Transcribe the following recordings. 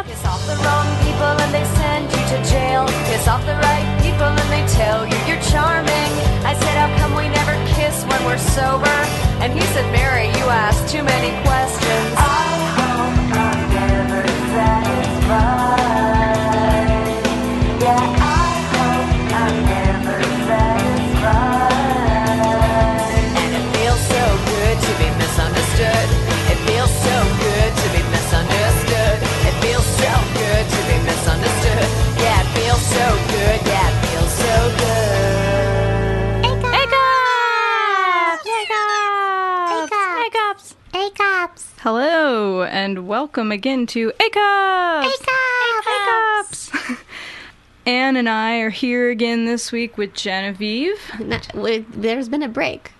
Piss off the wrong people and they send you to jail. Piss off the right people and they tell you you're charming. I said, how come we never kiss when we're sober? And he said, Mary, you ask too many questions. I hope I'm never satisfied. Yeah, I hope I'm never satisfied. And it feels so good to be misunderstood. It feels so good to be misunderstood. It feels so good to be misunderstood. Yeah, it feels so good. Yeah, it feels so good. A-cups. Hello, and welcome again to A-cups. A-cups. Anne and I are here again this week with Genevieve. There's been a break.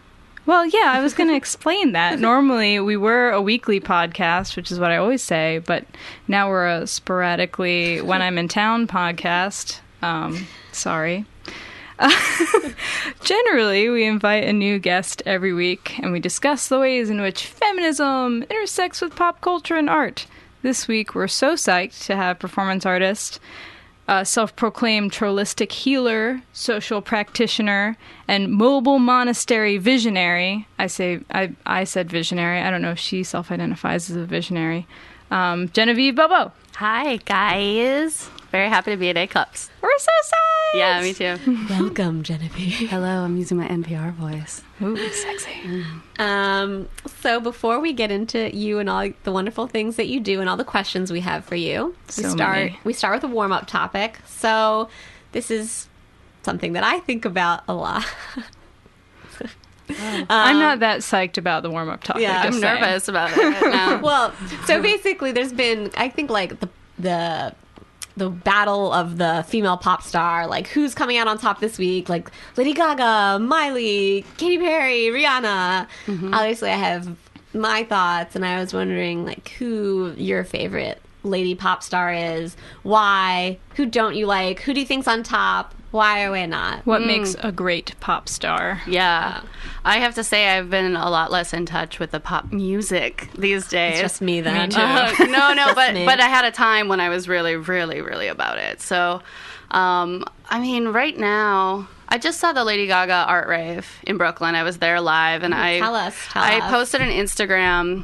Well, yeah, I was going to explain that. Normally, we were a weekly podcast, which is what I always say, but now we're a sporadically when I'm in town podcast. Sorry. Generally, we invite a new guest every week, and we discuss the ways in which feminism intersects with pop culture and art. This week, we're so psyched to have performance artist, self-proclaimed trollistic healer, social practitioner, and mobile monastery visionary. I said visionary. I don't know if she self-identifies as a visionary. Genenieve Belleveau. Hi, guys. Very happy to be at A-Cups. We're so psyched! Yeah, me too. Welcome, Genevieve. Hello, I'm using my NPR voice. Ooh, sexy. So before we get into you and all the wonderful things that you do and all the questions we have for you, we start with a warm-up topic. So this is something that I think about a lot. I'm not that psyched about the warm-up topic. Yeah, I'm nervous about it right now. Well, so basically there's been, I think, like the battle of the female pop star, like who's coming out on top this week, like Lady Gaga, Miley, Katy Perry, Rihanna. Obviously I have my thoughts, and I was wondering like who your favorite lady pop star is, why, who don't you like, who do you think's on top, why or why not? What makes a great pop star? Yeah. I have to say I've been a lot less in touch with the pop music these days. It's just me then. Me too. No, but me. but I had a time when I was really, really, really about it. So, I mean, right now, I just saw the Lady Gaga art rave in Brooklyn. I was there live, and Tell us. I posted an Instagram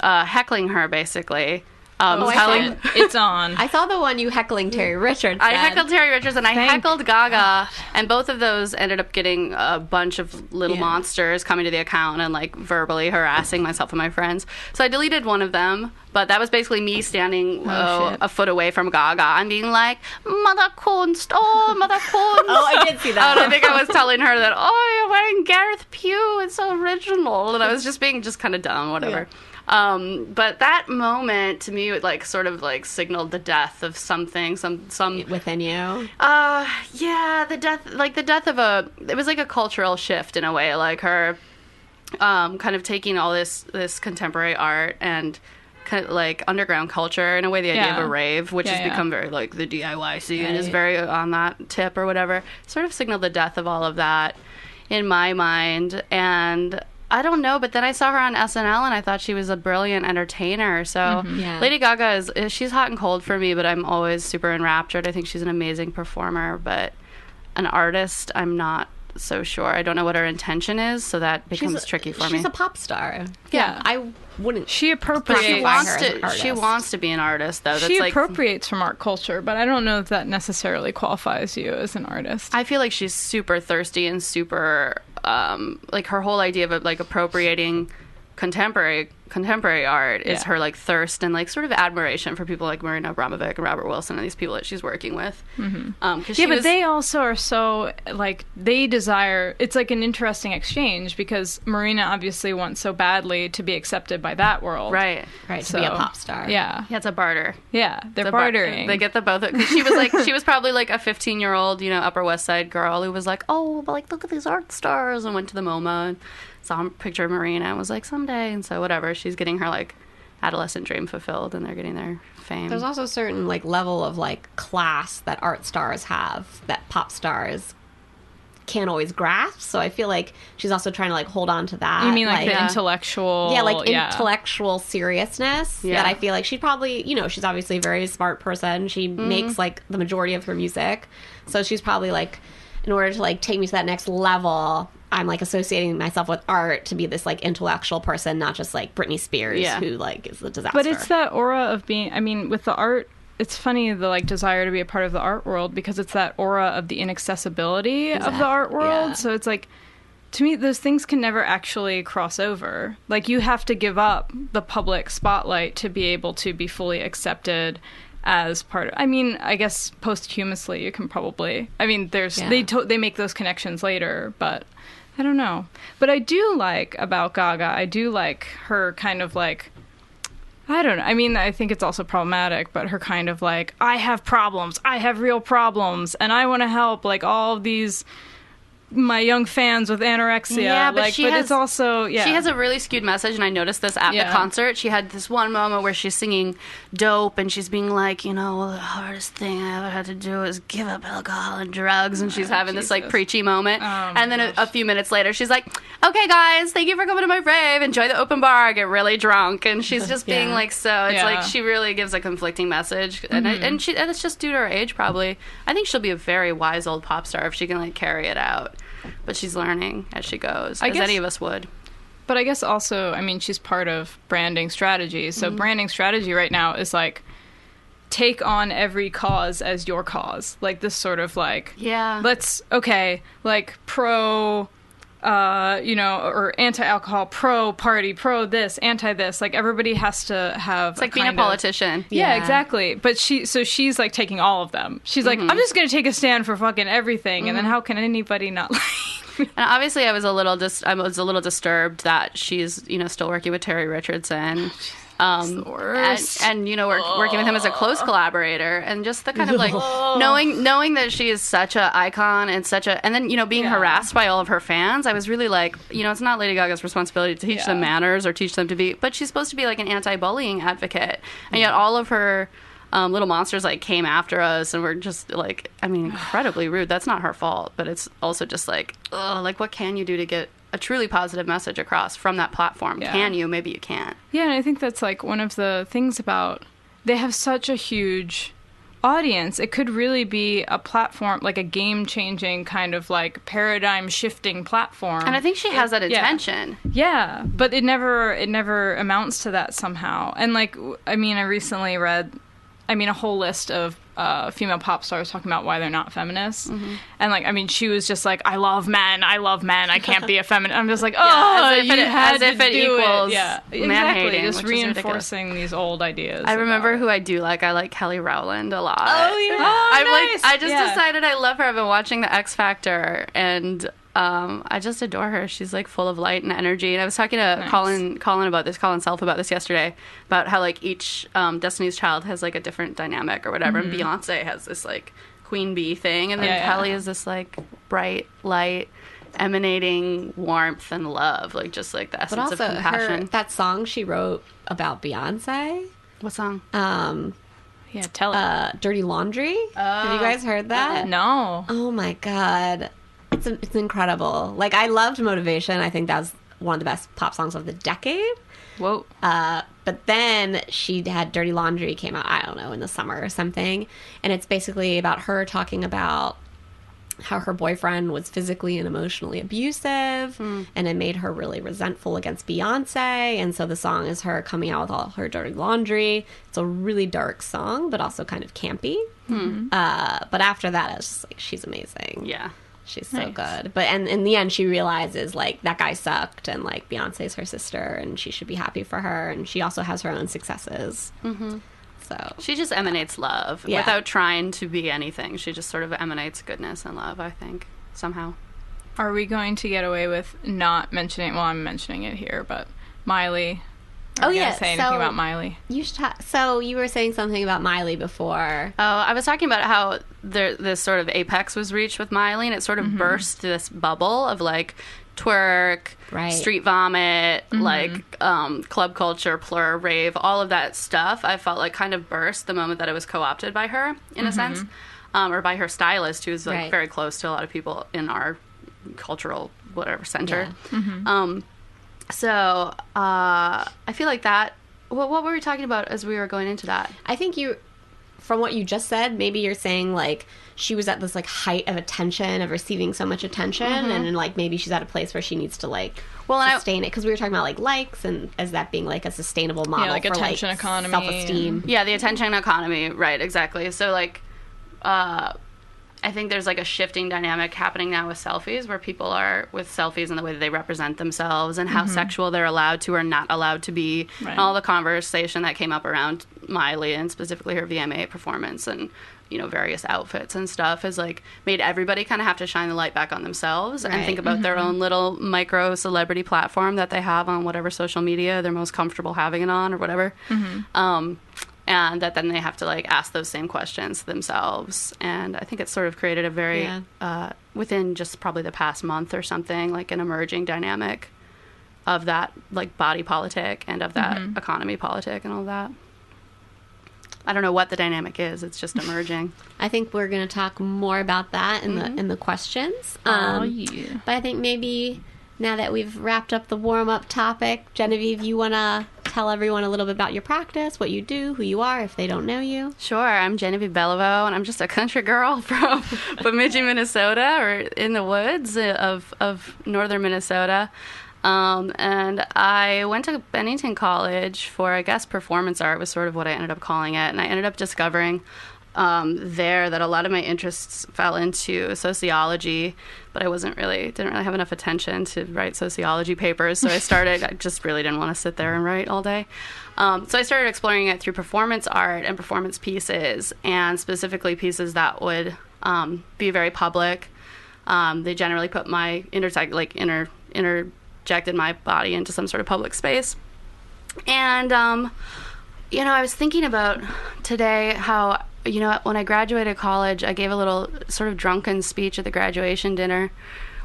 heckling her, basically. It's on. I saw the one you heckling Terry Richards. I heckled Terry Richards and I heckled Gaga, and both of those ended up getting a bunch of little monsters coming to the account and like verbally harassing myself and my friends. So I deleted one of them, but that was basically me standing a foot away from Gaga and being like, Mother Kunst, oh, Mother Kunst. Oh, I did see that. And I think I was telling her that, oh, you're wearing Gareth Pugh, it's so original. And I was just being kind of dumb, whatever. Yeah. But that moment to me, it like sort of like signaled the death of something, some within you. Yeah, the death of it was like a cultural shift in a way, like her, kind of taking all this contemporary art and kind of like underground culture in a way, the idea of a rave, which has become very like the DIY scene is very on that tip or whatever, sort of signaled the death of all of that in my mind. And I don't know, but then I saw her on SNL and I thought she was a brilliant entertainer. So Lady Gaga she's hot and cold for me, but I'm always super enraptured. I think she's an amazing performer, but an artist, I'm not so sure. I don't know what her intention is, so that becomes tricky for me. She's a pop star. Yeah. I wouldn't. She appropriates. She wants to be an artist, though. She appropriates from art culture, but I don't know if that necessarily qualifies you as an artist. I feel like she's super thirsty and super like her whole idea of like appropriating contemporary art is her like thirst and like sort of admiration for people like Marina Abramovic and Robert Wilson and these people that she's working with. But they also are so like they desire. It's like an interesting exchange because Marina obviously wants so badly to be accepted by that world, right? So, to be a pop star. Yeah, it's a barter. Yeah, they're bartering. They get the both. Because she was probably like a 15-year-old, Upper West Side girl who was like, oh, but like look at these art stars, and went to the MoMA and saw a picture of Marina and was like, someday. And so whatever, she's getting her like adolescent dream fulfilled and they're getting their fame. There's also a certain like level of like class that art stars have that pop stars can't always grasp. So I feel like she's also trying to like hold on to that. You mean like the intellectual? Yeah, like intellectual seriousness that I feel like she'd probably, you know, she's obviously a very smart person. She makes like the majority of her music. So she's probably like, in order to like take me to that next level, I'm like associating myself with art to be this like intellectual person, not just like Britney Spears who like is a disaster. But it's that aura of being, I mean, with the art, it's funny, the like desire to be a part of the art world, because it's that aura of the inaccessibility of the art world. So it's like, to me, those things can never actually cross over. Like, you have to give up the public spotlight to be able to be fully accepted as part of, I mean, I guess posthumously you can probably, I mean, there's they make those connections later, but I don't know. But I do like about Gaga, I do like her kind of like, I don't know, I mean, I think it's also problematic, but her kind of like, I have problems, I have real problems, and I want to help like all of these my young fans with anorexia. Yeah, but like, she but has, it's also, she has a really skewed message, and I noticed this at the concert. She had this one moment where she's singing Dope, and she's being like, you know, well, the hardest thing I ever had to do is give up alcohol and drugs, and she's having this like preachy moment. And then a few minutes later, she's like, okay, guys, thank you for coming to my rave. Enjoy the open bar. I get really drunk. And she's just being like, so it's like she really gives a conflicting message. And and it's just due to her age, probably. I think she'll be a very wise old pop star if she can like carry it out. But she's learning as she goes, as any of us would. But I guess also, I mean, she's part of branding strategy. So branding strategy right now is like, take on every cause as your cause. Like this sort of like, let's, like pro, you know, or anti-alcohol, pro-party, pro-this, anti-this. Like everybody has to have It's like being a politician. Yeah, exactly. But she's like taking all of them. She's like, I'm just going to take a stand for fucking everything. And then how can anybody not like me? And obviously I was a little disturbed that she's, you know, still working with Terry Richardson. And you know, working with him as a close collaborator, and just the kind of like knowing that she is such an icon and and then, you know, being harassed by all of her fans. I was really like, you know, it's not Lady Gaga's responsibility to teach them manners or teach them to be, but she's supposed to be like an anti-bullying advocate, and yet all of her little monsters like came after us and were just like, I mean, incredibly rude. That's not her fault, but it's also just like, like what can you do to get a truly positive message across from that platform? Can you? Maybe you can't. Yeah, and I think that's like one of the things about, they have such a huge audience. It could really be a platform, like a game-changing kind of like paradigm-shifting platform. And I think she has that intention. Yeah, but it never amounts to that somehow. And like, I mean, I recently read, a whole list of female pop stars talking about why they're not feminists. And like, I mean, she was just like, I love men, I can't be a feminist. I'm just like, as if it equals man-hating, just reinforcing these old ideas. I remember who I do like. I like Kelly Rowland a lot. Oh yeah. Nice. I just decided I love her. I've been watching The X Factor, and I just adore her. She's like full of light and energy. And I was talking to Colin Self about this yesterday, about how like each Destiny's Child has like a different dynamic or whatever. And Beyonce has this like queen bee thing, and then Kelly is this like bright light, emanating warmth and love, like just like the essence of compassion. That song she wrote about Beyonce. What song? Yeah, tell it. Dirty Laundry. Have you guys heard that? No. Oh my god. It's incredible. Like, I loved Motivation. I think that was one of the best pop songs of the decade. Whoa. But then she had Dirty Laundry came out, I don't know, in the summer or something. And it's basically about her talking about how her boyfriend was physically and emotionally abusive, and it made her really resentful against Beyonce. And so the song is her coming out with all her dirty laundry. It's a really dark song, but also kind of campy. But after that, it's just like, she's amazing. Yeah. She's so good. But and in the end, she realizes, like, that guy sucked, and, like, Beyonce's her sister, and she should be happy for her, and she also has her own successes. So she just emanates love without trying to be anything. She just sort of emanates goodness and love, I think, somehow. Are we going to get away with not mentioning, well, I'm mentioning it here, but Miley? Are we gonna say anything about Miley? You should so you were saying something about Miley before. Oh, I was talking about how this sort of apex was reached with Miley, and it sort of burst this bubble of like twerk, street vomit, like club culture, plur, rave, all of that stuff. I felt like kind of burst the moment that it was co-opted by her, in a sense, or by her stylist, who's like very close to a lot of people in our cultural whatever center. Yeah. So I feel like that. What were we talking about as we were going into that? I think from what you just said, maybe you're saying like she was at this like height of attention, of receiving so much attention, and then like maybe she's at a place where she needs to like sustain it, because we were talking about like likes and as that being like a sustainable model like for attention like economy, self-esteem. Yeah, the attention economy, right? Exactly. So like, I think there's like a shifting dynamic happening now with selfies, where people are with selfies and the way that they represent themselves and how sexual they're allowed to or not allowed to be. Right. And all the conversation that came up around Miley and specifically her VMA performance and, you know, various outfits and stuff has like made everybody kind of have to shine the light back on themselves and think about their own little micro celebrity platform that they have on whatever social media they're most comfortable having it on or whatever. And that then they have to like ask those same questions themselves. And I think it's sort of created a very, within just probably the past month or something, like an emerging dynamic of that like body politic and of that economy politic and all that. I don't know what the dynamic is. It's just emerging. I think we're going to talk more about that in the questions. yeah. But I think maybe now that we've wrapped up the warm-up topic, Genevieve, you want to tell everyone a little bit about your practice, what you do, who you are, if they don't know you. Sure. I'm Genenieve Belleveau, and I'm just a country girl from Bemidji, Minnesota, or in the woods of northern Minnesota. And I went to Bennington College for, I guess, performance art was sort of what I ended up calling it. And I ended up discovering there that a lot of my interests fell into sociology, but I didn't really have enough attention to write sociology papers. So I just really didn't want to sit there and write all day. So I started exploring it through performance art and performance pieces, and specifically pieces that would be very public. They generally put my interjected my body into some sort of public space. And, you know, I was thinking about today how, you know, when I graduated college, I gave a little sort of drunken speech at the graduation dinner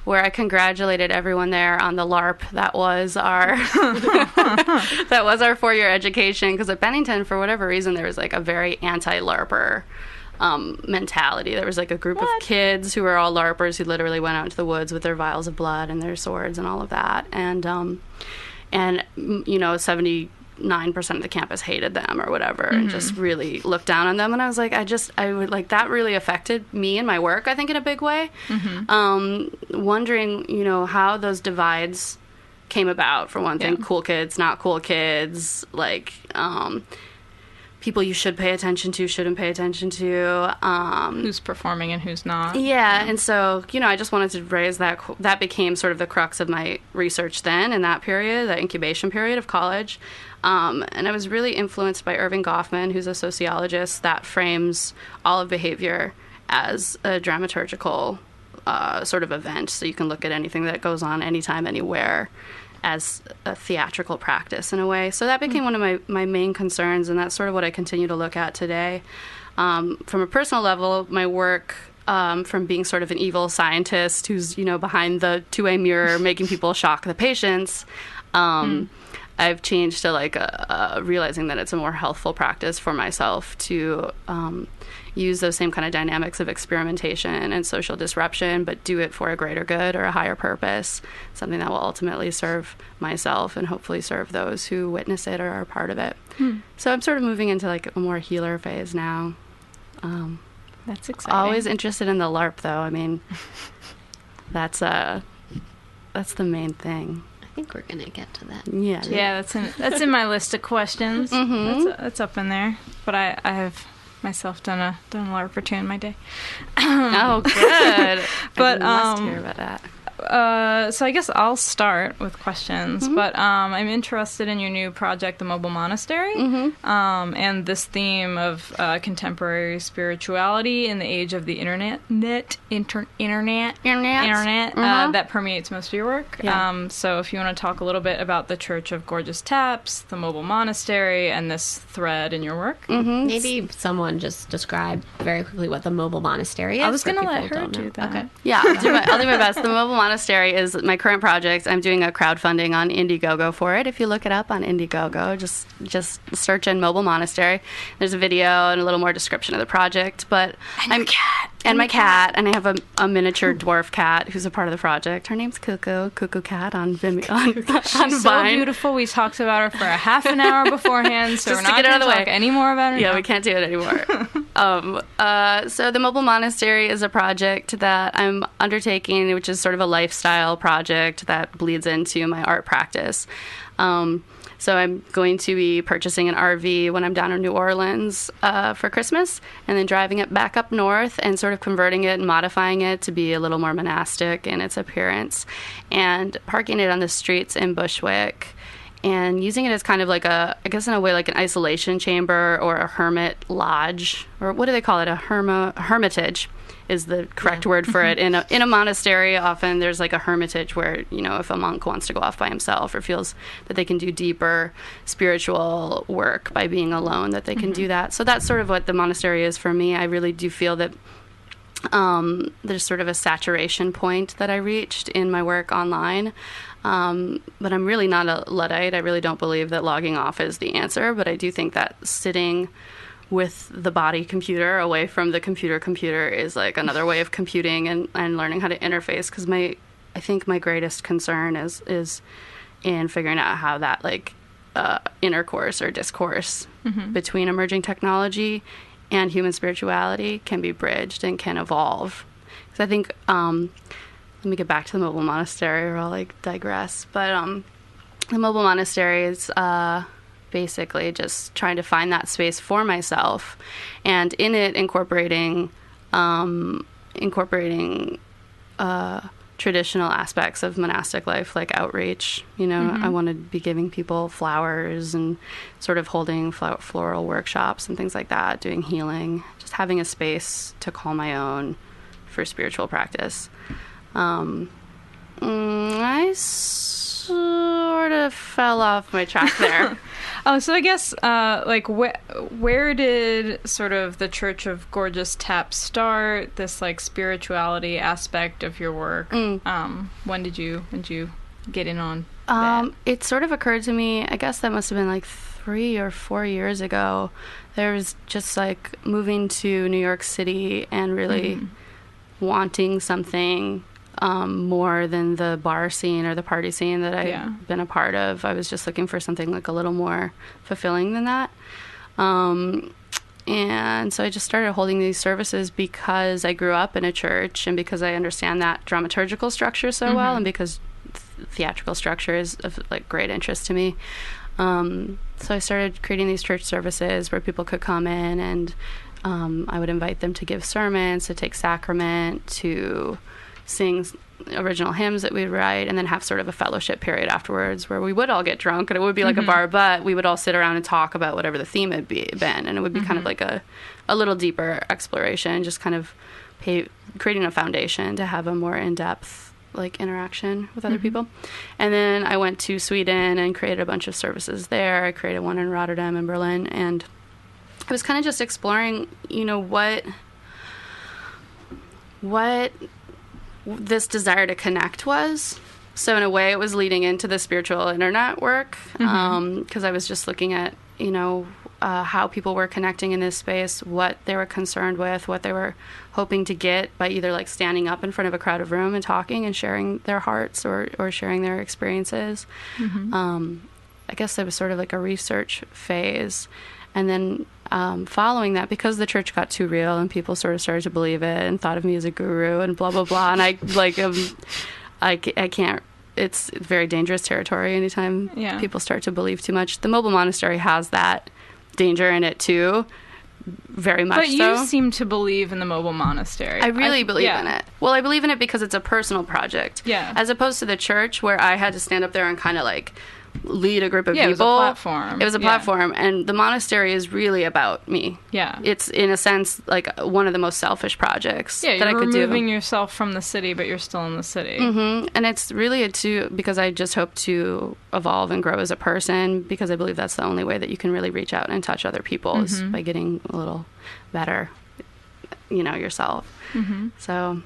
where I congratulated everyone there on the LARP that was our that was our 4-year education. Because at Bennington, for whatever reason, there was like a very anti-LARPer mentality. There was like a group of kids who were all LARPers who literally went out into the woods with their vials of blood and their swords and all of that. And you know, 79% of the campus hated them or whatever, and just really looked down on them. And I was like, I would like, that really affected me and my work, I think, in a big way. Wondering, you know, how those divides came about, for one thing, cool kids, not cool kids, like, people you should pay attention to, shouldn't pay attention to. Who's performing and who's not. Yeah, and so, you know, I just wanted to raise that. That became sort of the crux of my research then, in that period, that incubation period of college. And I was really influenced by Irving Goffman, who's a sociologist that frames all of behavior as a dramaturgical sort of event. So you can look at anything that goes on anytime, anywhere, as a theatrical practice in a way. So that became one of my main concerns, and that's sort of what I continue to look at today. From a personal level, my work, from being sort of an evil scientist who's, you know, behind the two-way mirror making people shock the patients, I've changed to like realizing that it's a more healthful practice for myself to use those same kind of dynamics of experimentation and social disruption, but do it for a greater good or a higher purpose, something that will ultimately serve myself and hopefully serve those who witness it or are part of it. So I'm sort of moving into like a more healer phase now. That's exciting. Always interested in the LARP, though. I mean, that's the main thing. I think we're gonna get to that. Yeah. too. Yeah, that's in my list of questions. That's up in there. But I have myself done a LARP or two in my day. Oh, good. But I must hear about that. So I guess I'll start with questions. But I'm interested in your new project, The Mobile Monastery, and this theme of contemporary spirituality in the age of the internet that permeates most of your work. Yeah. So if you want to talk a little bit about the Church of Gorgeous Taps, the Mobile Monastery, and this thread in your work. Maybe someone just describe very quickly what the Mobile Monastery is. I was going to for let people her who don't do know. that. Okay. Yeah, I'll do my best. The Mobile Monastery Monastery is my current project. I'm doing a crowdfunding on Indiegogo for it. If you look it up on Indiegogo, just search in Mobile Monastery. There's a video and a little more description of the project. But my cat, and I have a miniature dwarf cat who's a part of the project. Her name's Cuckoo Cat on Vimeo. She's so beautiful. We talked about her for a half an hour beforehand, so we're not going to talk any more about her. Yeah, now. we can't do it anymore. So the Mobile Monastery is a project that I'm undertaking, which is sort of a lifestyle project that bleeds into my art practice. So I'm going to be purchasing an RV when I'm down in New Orleans for Christmas, and then driving it back up north and sort of converting it and modifying it to be a little more monastic in its appearance, and parking it on the streets in Bushwick, and using it as kind of like I guess in a way like an isolation chamber or a hermit lodge, or what do they call it? A hermitage is the correct word for it. In a monastery, often there's like a hermitage where, if a monk wants to go off by himself or feels that they can do deeper spiritual work by being alone, that they can do that. So that's sort of what the monastery is for me. I really do feel that there's sort of a saturation point that I reached in my work online. But I'm really not a Luddite. I really don't believe that logging off is the answer, but I do think that sitting with the body computer away from the computer is like another way of computing and learning how to interface, because I think my greatest concern is in figuring out how that intercourse or discourse between emerging technology and human spirituality can be bridged and can evolve. Because I think let me get back to the Mobile Monastery, or I'll digress, but the Mobile Monastery is basically just trying to find that space for myself, and in it incorporating traditional aspects of monastic life, like outreach. I want to be giving people flowers and sort of holding floral workshops and things like that, doing healing, just having a space to call my own for spiritual practice. I sort of fell off my track there. So I guess, where did sort of the Church of Gorgeous Tap start? This spirituality aspect of your work. When did you get in on that? It sort of occurred to me. I guess that must have been 3 or 4 years ago. There was just moving to New York City and really wanting something more than the bar scene or the party scene that I've been a part of. I was just looking for something a little more fulfilling than that. And so I just started holding these services because I grew up in a church, and because I understand that dramaturgical structure so well, and because theatrical structure is of great interest to me. So I started creating these church services where people could come in, and I would invite them to give sermons, to take sacrament, to sing original hymns that we'd write, and then have sort of a fellowship period afterwards where we would all get drunk, and it would be like a bar, but we would all sit around and talk about whatever the theme had been, and it would be kind of like a little deeper exploration, just kind of creating a foundation to have a more in-depth interaction with other people. And then I went to Sweden and created a bunch of services there. I created one in Rotterdam and Berlin, and I was kind of just exploring, what this desire to connect was. So in a way, it was leading into the spiritual internet work, because I was just looking at, how people were connecting in this space, what they were concerned with, what they were hoping to get by either standing up in front of a crowded room and talking and sharing their hearts or sharing their experiences. I guess it was sort of a research phase. And then following that, because the church got too real and people sort of started to believe it and thought of me as a guru and blah, blah, blah. And I can't, it's very dangerous territory anytime people start to believe too much. The Mobile Monastery has that danger in it too, very much. But you seem to believe in the Mobile Monastery. I really believe in it. Well, I believe in it because it's a personal project. Yeah. As opposed to the church, where I had to stand up there and kind of lead a group of people. It was a platform. It was a platform, and the monastery is really about me. Yeah. It's, in a sense, one of the most selfish projects that I could do. You're removing yourself from the city, but you're still in the city. And it's really because I just hope to evolve and grow as a person, because I believe that's the only way that you can really reach out and touch other people is by getting a little better, yourself. So,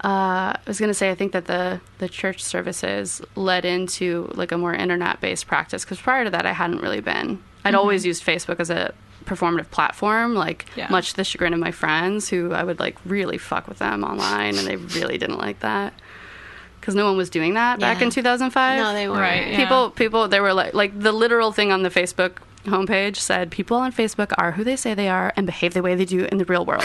I was going to say, I think that the church services led into like a more internet-based practice, because prior to that, I hadn't really been. I'd always used Facebook as a performative platform, like much to the chagrin of my friends, who I would like really fuck with them online, and they really didn't like that. Because no one was doing that back in 2005. No, they weren't. Right, yeah. People, they were like the literal thing on the Facebook homepage said, people on Facebook are who they say they are and behave the way they do in the real world.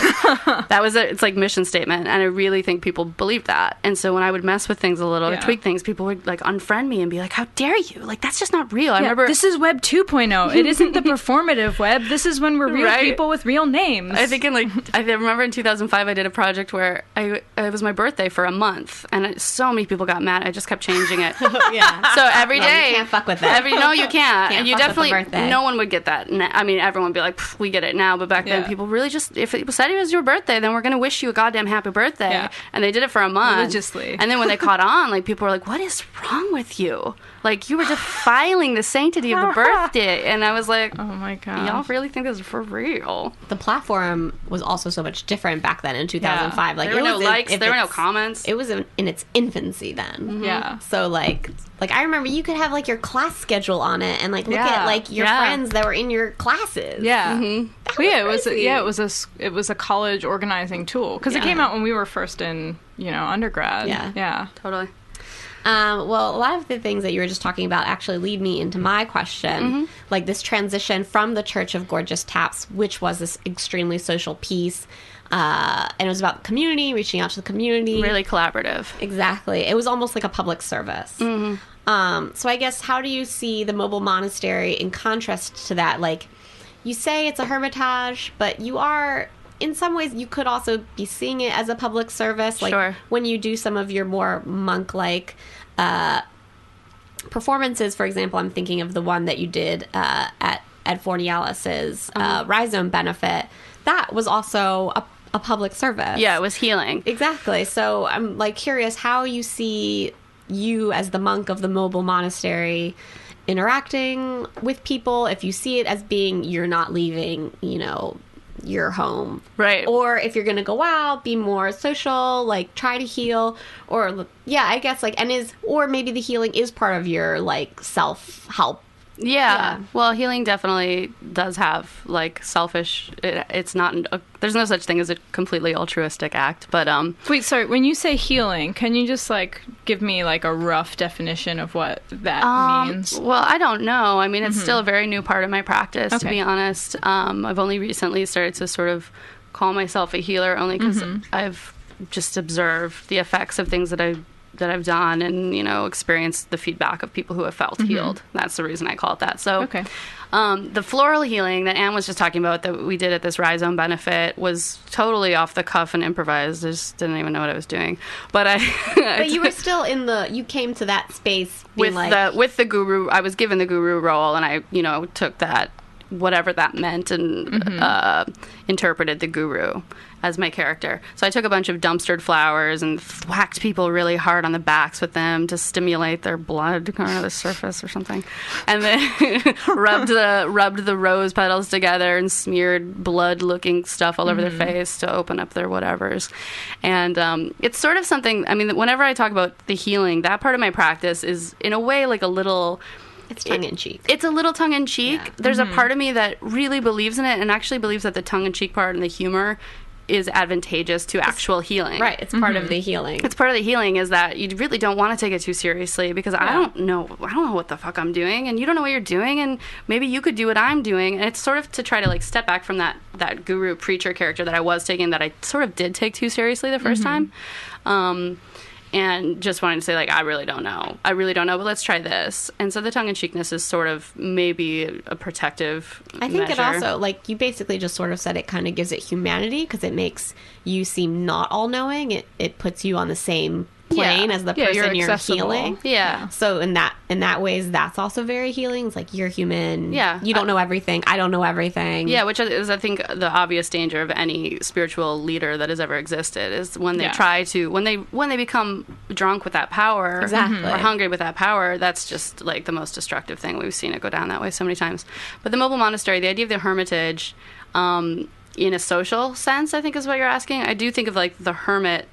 That was it's like mission statement, and I really think people believed that. And so when I would mess with things a little, or tweak things, people would like unfriend me and be like, how dare you, like that's just not real. I remember this is web 2.0. It isn't the performative web. This is when we're real people with real names. I think I remember in 2005 I did a project where it was my birthday for a month, and so many people got mad. I just kept changing it. Yeah. So every day you can't fuck with that. No, you can't. And you fuck with the definitely, birthday. no one would get that. I mean, everyone would be like, we get it now. But back then, people really just, if it said it was your birthday, then we're going to wish you a goddamn happy birthday. Yeah. And they did it for a month. Religiously. And then when they caught on, like, people were like, what is wrong with you? Like, you were defiling the sanctity of the birthday. And I was like, oh my God. y'all really think this is for real? The platform was also so much different back then in 2005. Like, there were no likes, there were no its- comments. It was in its infancy then. Yeah. So like I remember you could have like your class schedule on it and like look Yeah. at like your friends that were in your classes. Yeah. That Well, was crazy. it was a college organizing tool, because it came out when we were first in undergrad. Yeah. Totally. Well, a lot of the things that you were just talking about actually lead me into my question. Like this transition from the Church of Gorgeous Taps, which was this extremely social piece, and it was about community, reaching out to the community. Really collaborative. Exactly. It was almost like a public service. So I guess, how do you see the mobile monastery in contrast to that? Like, you say it's a hermitage, but you are, in some ways, you could also be seeing it as a public service. Like, when you do some of your more monk-like performances, for example, I'm thinking of the one that you did at Fornialis's Rhizome benefit. That was also a public service. Yeah, it was healing. Exactly. So I'm like curious how you see you as the monk of the mobile monastery interacting with people, if you see it as being you're not leaving, your home. Right. Or if you're going to go out, be more social, like try to heal, or I guess like, or maybe the healing is part of your like self-help. Yeah. Well, healing definitely does have like selfish. It's not. There's no such thing as a completely altruistic act. But wait, sorry. When you say healing, can you just like give me like a rough definition of what that means? Well, I don't know. I mean, it's still a very new part of my practice, to be honest. I've only recently started to sort of call myself a healer, only because I've just observed the effects of things that I've done, and experienced the feedback of people who have felt healed. That's the reason I call it that. So the floral healing that Anne was just talking about that we did at this Rhizome benefit was totally off the cuff and improvised. I just didn't even know what I was doing. But but you were still you came to that space being with the guru. I was given the guru role, and I took that, whatever that meant, and interpreted the guru as my character. So I took a bunch of dumpstered flowers and whacked people really hard on the backs with them to stimulate their blood going to the surface or something, and then rubbed the rose petals together and smeared blood-looking stuff all over their face to open up their whatevers. And it's sort of something. I mean, whenever I talk about the healing, that part of my practice is in a way like a little. It's tongue-in-cheek. It's a little tongue-in-cheek. Yeah. There's a part of me that really believes in it, and actually believes that the tongue-in-cheek part and the humor is advantageous to actual healing. Right. It's part of the healing. It's part of the healing is that you really don't want to take it too seriously, because I don't know what the fuck I'm doing, and you don't know what you're doing, and maybe you could do what I'm doing. And it's sort of to try to like step back from that guru preacher character that I was taking, that I sort of did take too seriously the first time. And just wanting to say, like, I really don't know, but let's try this. And so the tongue-in-cheekness is sort of maybe a protective I think measure. it also, like, you basically just sort of said it kind of gives it humanity, because it makes you seem not all-knowing. It puts you on the same plane as the person you're healing. Yeah. So in that ways, that's also very healing. It's like, you're human. Yeah. You don't know everything. I don't know everything. Yeah, which is, I think, the obvious danger of any spiritual leader that has ever existed, is when they try to, when they become drunk with that power, Exactly. or hungry with that power, that's just like the most destructive thing. We've seen it go down that way so many times. But the mobile monastery, the idea of the hermitage, in a social sense, I think is what you're asking. I do think of like the hermit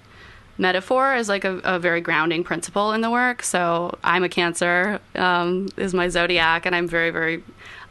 metaphor is like a very grounding principle in the work. So I'm a Cancer, is my zodiac, and I'm very, very,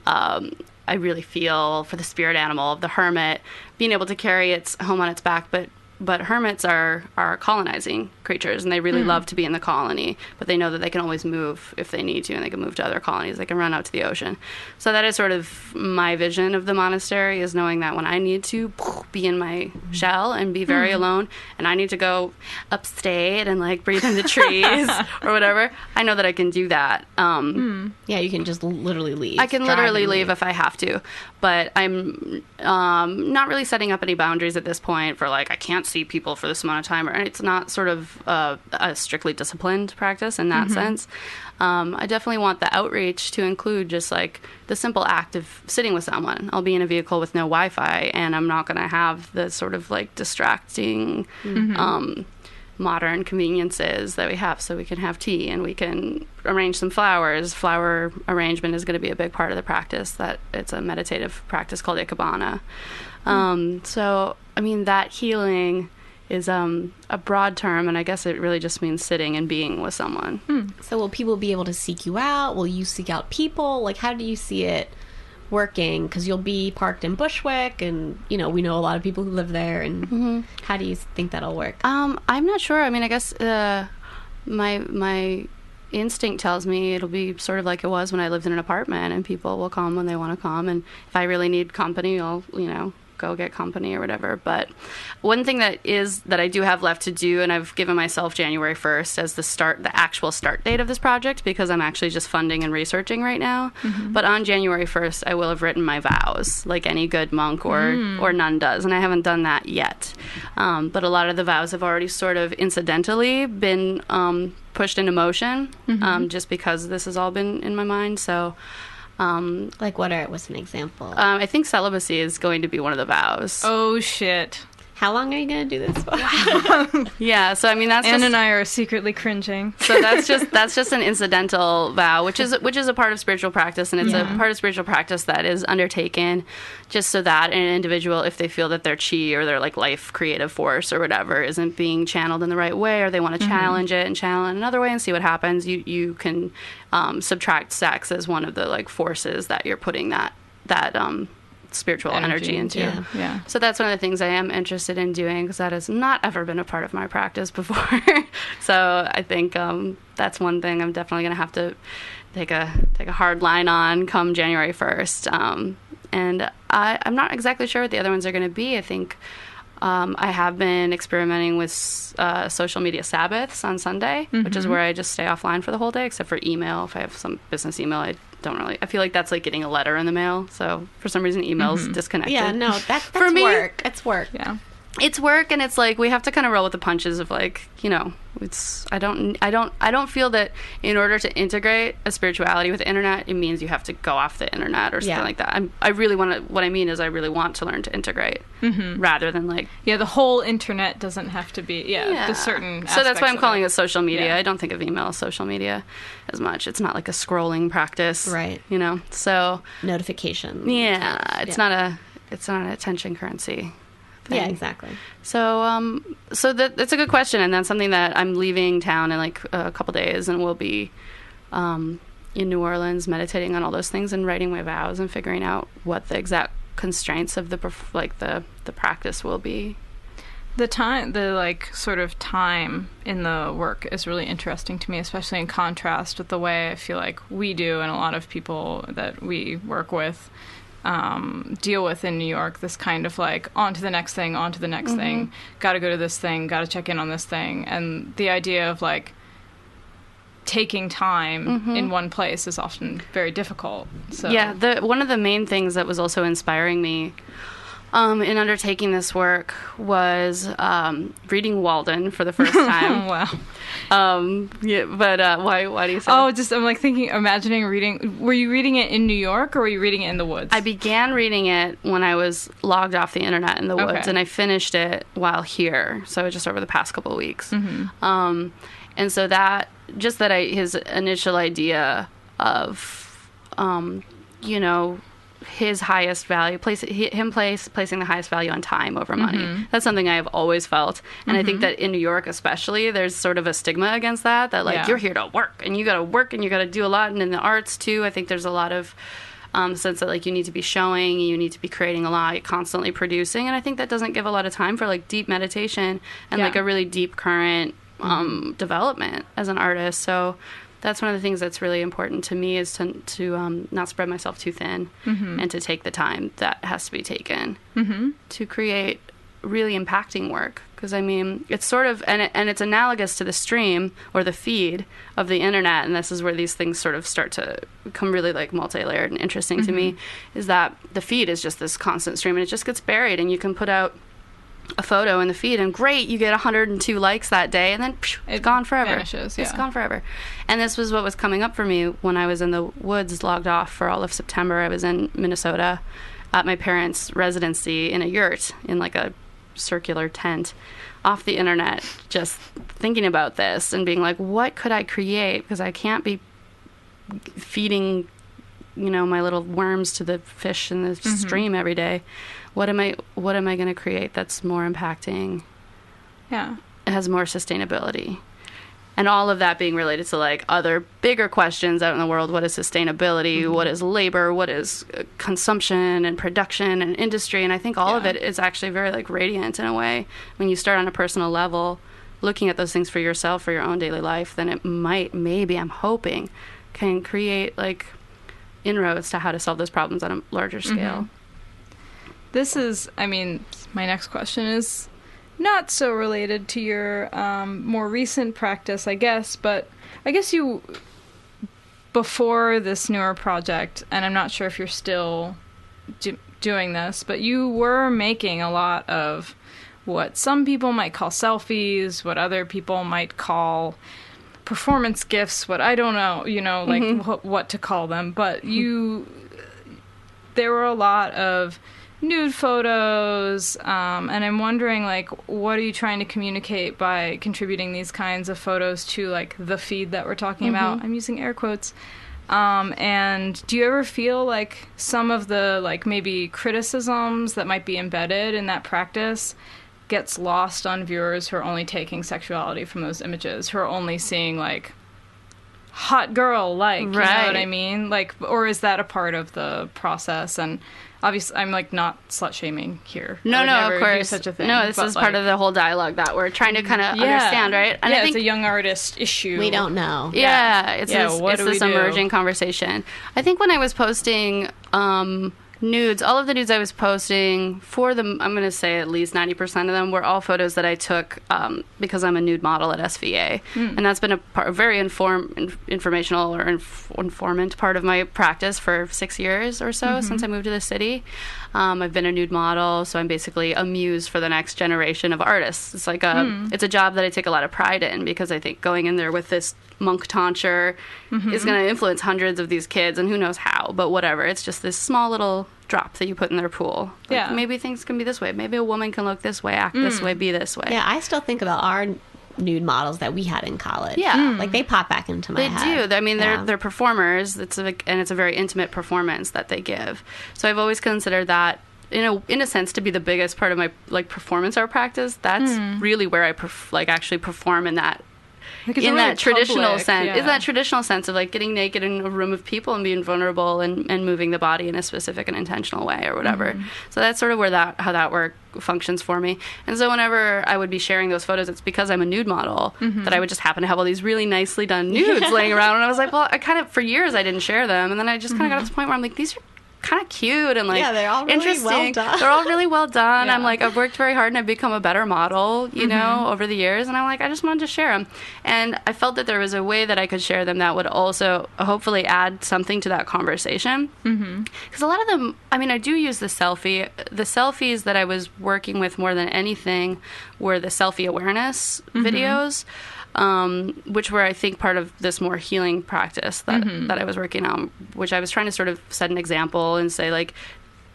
I really feel for the spirit animal of the hermit being able to carry its home on its back, but hermits are colonizing creatures, and they really love to be in the colony, but they know that they can always move if they need to, and they can move to other colonies. They can run out to the ocean. So that is sort of my vision of the monastery, is knowing that when I need to be in my shell and be very alone, and I need to go upstate and like breathe in the trees or whatever, I know that I can do that. Yeah, you can just literally leave. I can Drive literally and leave if I have to, but I'm not really setting up any boundaries at this point for like I can't see people for this amount of time, or it's not sort of a strictly disciplined practice in that sense. I definitely want the outreach to include just like the simple act of sitting with someone. I'll be in a vehicle with no Wi-Fi, and I'm not going to have the sort of like distracting modern conveniences that we have, so we can have tea and we can arrange some flowers. Flower arrangement is going to be a big part of the practice. That it's a meditative practice called Ikebana. So I mean, that healing is a broad term, and I guess it really just means sitting and being with someone. So will people be able to seek you out? Will you seek out people? Like, how do you see it working? Because you'll be parked in Bushwick, and we know a lot of people who live there, and how do you think that'll work? I'm not sure. I mean, I guess my instinct tells me it'll be sort of like it was when I lived in an apartment, and people will come when they want to come, and if I really need company, I'll go get company or whatever. But one thing that I do have left to do, and I've given myself January 1st as the actual start date of this project, because I'm actually just funding and researching right now. But on January 1st, I will have written my vows, like any good monk or nun does, and I haven't done that yet. But a lot of the vows have already sort of incidentally been pushed into motion, just because this has all been in my mind. So Like, what's an example? I think celibacy is going to be one of the vows. Oh, shit. How long are you going to do this for? Yeah, so I mean that's Anne just, and I are secretly cringing. so that's just an incidental vow, which is a part of spiritual practice, and it's a part of spiritual practice that is undertaken just so that an individual, if they feel that their chi or their like life creative force or whatever isn't being channeled in the right way, or they want to challenge it and channel it in another way and see what happens, you can subtract sex as one of the like forces that you're putting that spiritual energy into. Yeah. So that's one of the things I am interested in doing, because that has not ever been a part of my practice before. So I think that's one thing I'm definitely going to have to take a hard line on come January 1st. And I'm not exactly sure what the other ones are going to be. I think I have been experimenting with social media Sabbaths on Sunday, which is where I just stay offline for the whole day, except for email. If I have some business email, I feel like that's like getting a letter in the mail. So for some reason, email's disconnected. Yeah, no, that's for me, work. It's work. Yeah. It's work, and it's like we have to kind of roll with the punches of like, it's I don't feel that in order to integrate a spirituality with the internet, it means you have to go off the internet or something like that. I really want to learn to integrate rather than like the whole internet doesn't have to be the certain so that's why I'm calling it it social media. Yeah. I don't think of email as social media as much. It's not like a scrolling practice, Right. So Notifications. it's not an attention currency thing. Yeah, exactly. So that's a good question, and that's something that I'm leaving town in like a couple days, and we'll be in New Orleans meditating on all those things and writing my vows and figuring out what the exact constraints of the practice will be. The like sort of time in the work is really interesting to me, especially in contrast with the way I feel like we do and a lot of people that we work with deal with in New York, this kind of like on to the next thing, gotta go to this thing, gotta check in on this thing. And the idea of like taking time in one place is often very difficult. So one of the main things that was also inspiring me in undertaking this work was reading Walden for the first time. Wow. Why do you say that? I'm like imagining reading. Were you reading it in New York, or were you reading it in the woods? I began reading it when I was logged off the internet in the woods, and I finished it while here, so just over the past couple of weeks. And so his initial idea of his highest value, placing the highest value on time over money. That's something I have always felt. And I think that in New York especially, there's sort of a stigma against that like you're here to work and you got to do a lot. And in the arts too, I think there's a lot of sense that like you need to be showing, you need to be creating a lot, constantly producing. And I think that doesn't give a lot of time for like deep meditation and like a really deep current development as an artist. So that's one of the things that's really important to me, is to not spread myself too thin and to take the time that has to be taken to create really impacting work. Because I mean, it's sort of, and it's analogous to the stream or the feed of the internet, and this is where these things sort of start to become really like multi-layered and interesting to me, is that the feed is just this constant stream and it just gets buried, and you can put out a photo in the feed and great, you get 102 likes that day, and then it's gone forever. Vanishes, It's gone forever. And this was what was coming up for me when I was in the woods, logged off for all of September. I was in Minnesota at my parents' residency in a yurt in like a circular tent off the internet, just thinking about this and being like, what could I create? Because I can't be feeding, my little worms to the fish in the stream every day. What am I going to create that's more impacting? Yeah. It has more sustainability. And all of that being related to like other bigger questions out in the world. What is sustainability? What is labor? What is consumption and production and industry? And I think all of it is actually very like radiant in a way. When you start on a personal level, looking at those things for yourself, for your own daily life, then it maybe I'm hoping, can create like inroads to how to solve those problems on a larger scale. This is, my next question is not so related to your more recent practice, I guess, but I guess you, before this newer project, and I'm not sure if you're still doing this, but you were making a lot of what some people might call selfies, what other people might call performance gifts, what I don't know, what to call them, but there were a lot of nude photos, and I'm wondering, like, what are you trying to communicate by contributing these kinds of photos to, like, the feed that we're talking about? I'm using air quotes. And do you ever feel like some of the, like, maybe criticisms that might be embedded in that practice gets lost on viewers who are only taking sexuality from those images, who are only seeing, like, hot girl, like, you know what I mean? Like, or is that a part of the process? And obviously, I'm, like, not slut-shaming here. No, of course. Do such a thing. No, this is part of the whole dialogue that we're trying to kind of understand, right? And I think it's a young artist issue. We don't know. It's this emerging conversation. I think when I was posting nudes, all of the nudes I was posting, for them, I'm going to say at least 90% of them were all photos that I took because I'm a nude model at SVA. And that's been a very informational or informant part of my practice for 6 years or so since I moved to the city. I've been a nude model, so I'm basically a muse for the next generation of artists. It's like it's a job that I take a lot of pride in, because I think going in there with this monk tonsure is going to influence hundreds of these kids, and who knows how, but whatever. It's just this small little drop that you put in their pool. Like, maybe things can be this way. Maybe a woman can look this way, act this way, be this way. Yeah, I still think about our nude models that we had in college. Like, they pop back into my head. They do. I mean, they're performers. And it's a very intimate performance that they give. So I've always considered that, in a sense, to be the biggest part of my like performance art practice. That's really where I actually perform in that. Like, in really that traditional public, sense, is that traditional sense of like getting naked in a room of people and being vulnerable and moving the body in a specific and intentional way or whatever. So that's sort of where how that work functions for me. And so whenever I would be sharing those photos, it's because I'm a nude model that I would just happen to have all these really nicely done nudes laying around. And I was like, well, I kind of, for years I didn't share them. And then I just kind of got to the point where I'm like, these are kind of cute and like they're all really interesting. well done. They're all really well done. I'm like, I've worked very hard and I've become a better model, over the years. And I'm like, I just wanted to share them. And I felt that there was a way that I could share them that would also hopefully add something to that conversation. Because a lot of them, I do use the selfie. The selfies that I was working with more than anything were the selfie awareness videos. Which were, I think, part of this more healing practice that I was working on, which I was trying to sort of set an example and say, like,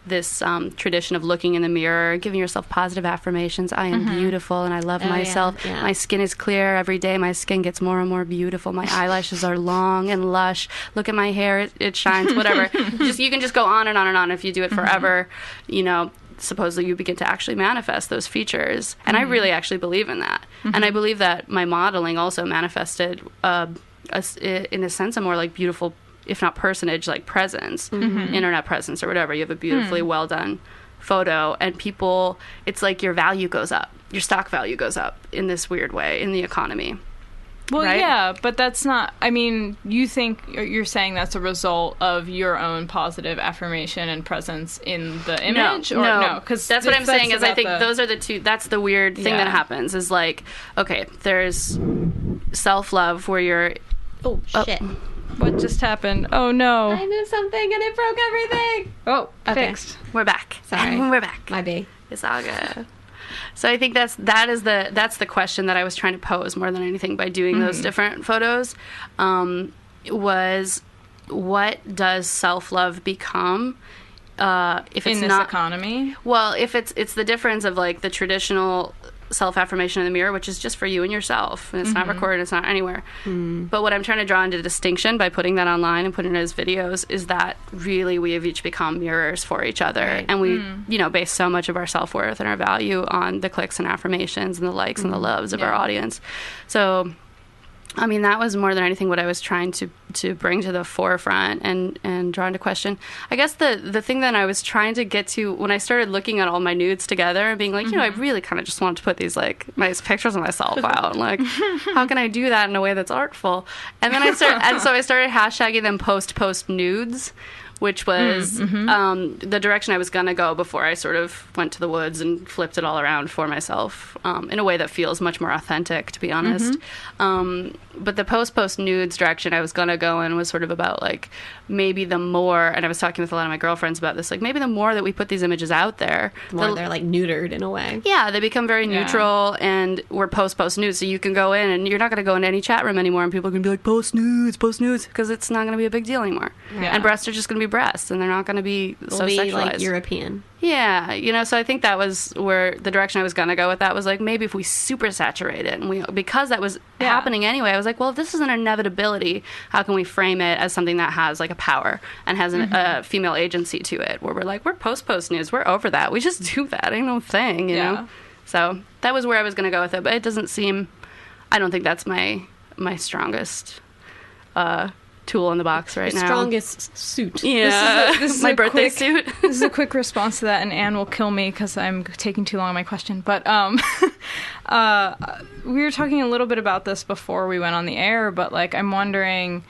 this tradition of looking in the mirror, giving yourself positive affirmations. I am beautiful and I love myself. yeah. My skin is clear every day. My skin gets more and more beautiful. My eyelashes are long and lush. Look at my hair. It shines, whatever. You can just go on and on and on. If you do it forever, you know, supposedly you begin to actually manifest those features. And I really actually believe in that. And I believe that my modeling also manifested, in a sense, a more like beautiful, if not personage, like presence, internet presence or whatever. You have a beautifully well done photo, and people, it's like your value goes up, your stock value goes up in this weird way in the economy. Well, right? yeah, but that's not, I mean, you're saying that's a result of your own positive affirmation and presence in the image? No, because that's what I'm saying is I think those are the two, that's the weird thing that happens is like, okay, there's self-love where you're... Oh, shit. What just happened? Oh, no. I knew something and it broke everything. Oh, Okay. fixed. We're back. Sorry. We're back. My B. It's all good. So I think that's the question that I was trying to pose more than anything by doing those different photos, was what does self-love become if it's in this not economy? Well, if it's the difference of like the traditional self-affirmation in the mirror, which is just for you and yourself, and it's not recorded, it's not anywhere. But what I'm trying to draw into distinction by putting that online and putting it as videos is that really we have each become mirrors for each other, and we base so much of our self-worth and our value on the clicks and affirmations and the likes and the loves of our audience. So I mean, that was more than anything what I was trying to bring to the forefront and draw into question. I guess the thing that I was trying to get to when I started looking at all my nudes together and being like, you know, I really kind of just wanted to put these like nice pictures of myself out. Like, how can I do that in a way that's artful? And then I started hashtagging them post nudes, which was the direction I was going to go before I sort of went to the woods and flipped it all around for myself in a way that feels much more authentic, to be honest. But the post nudes direction I was going to go in was sort of about like maybe the more, and I was talking with a lot of my girlfriends about this, like maybe the more that we put these images out there, The more they're like neutered in a way. yeah, they become very neutral, and we're post nudes, so you can go in and you're not going to go into any chat room anymore and people are going to be like, post nudes, because it's not going to be a big deal anymore. Yeah. And breasts are just going to be breasts, and they're not going to be so It'll be sexualized. like European. Yeah, you know, so I think that was where the direction I was going to go with that was like maybe if we super saturate it, and because that was happening anyway, I was like, well, if this is an inevitability, how can we frame it as something that has like a power and has a female agency to it, where we're like, we're post news, we're over that, we just do that, ain't no thing, you know? So that was where I was going to go with it, but it doesn't seem, I don't think that's my strongest tool in the box right now. Strongest suit. Yeah, This is my a birthday quick- suit. This is a quick response to that, and Anne will kill me because I'm taking too long on my question. But we were talking a little bit about this before we went on the air, but like I'm wondering,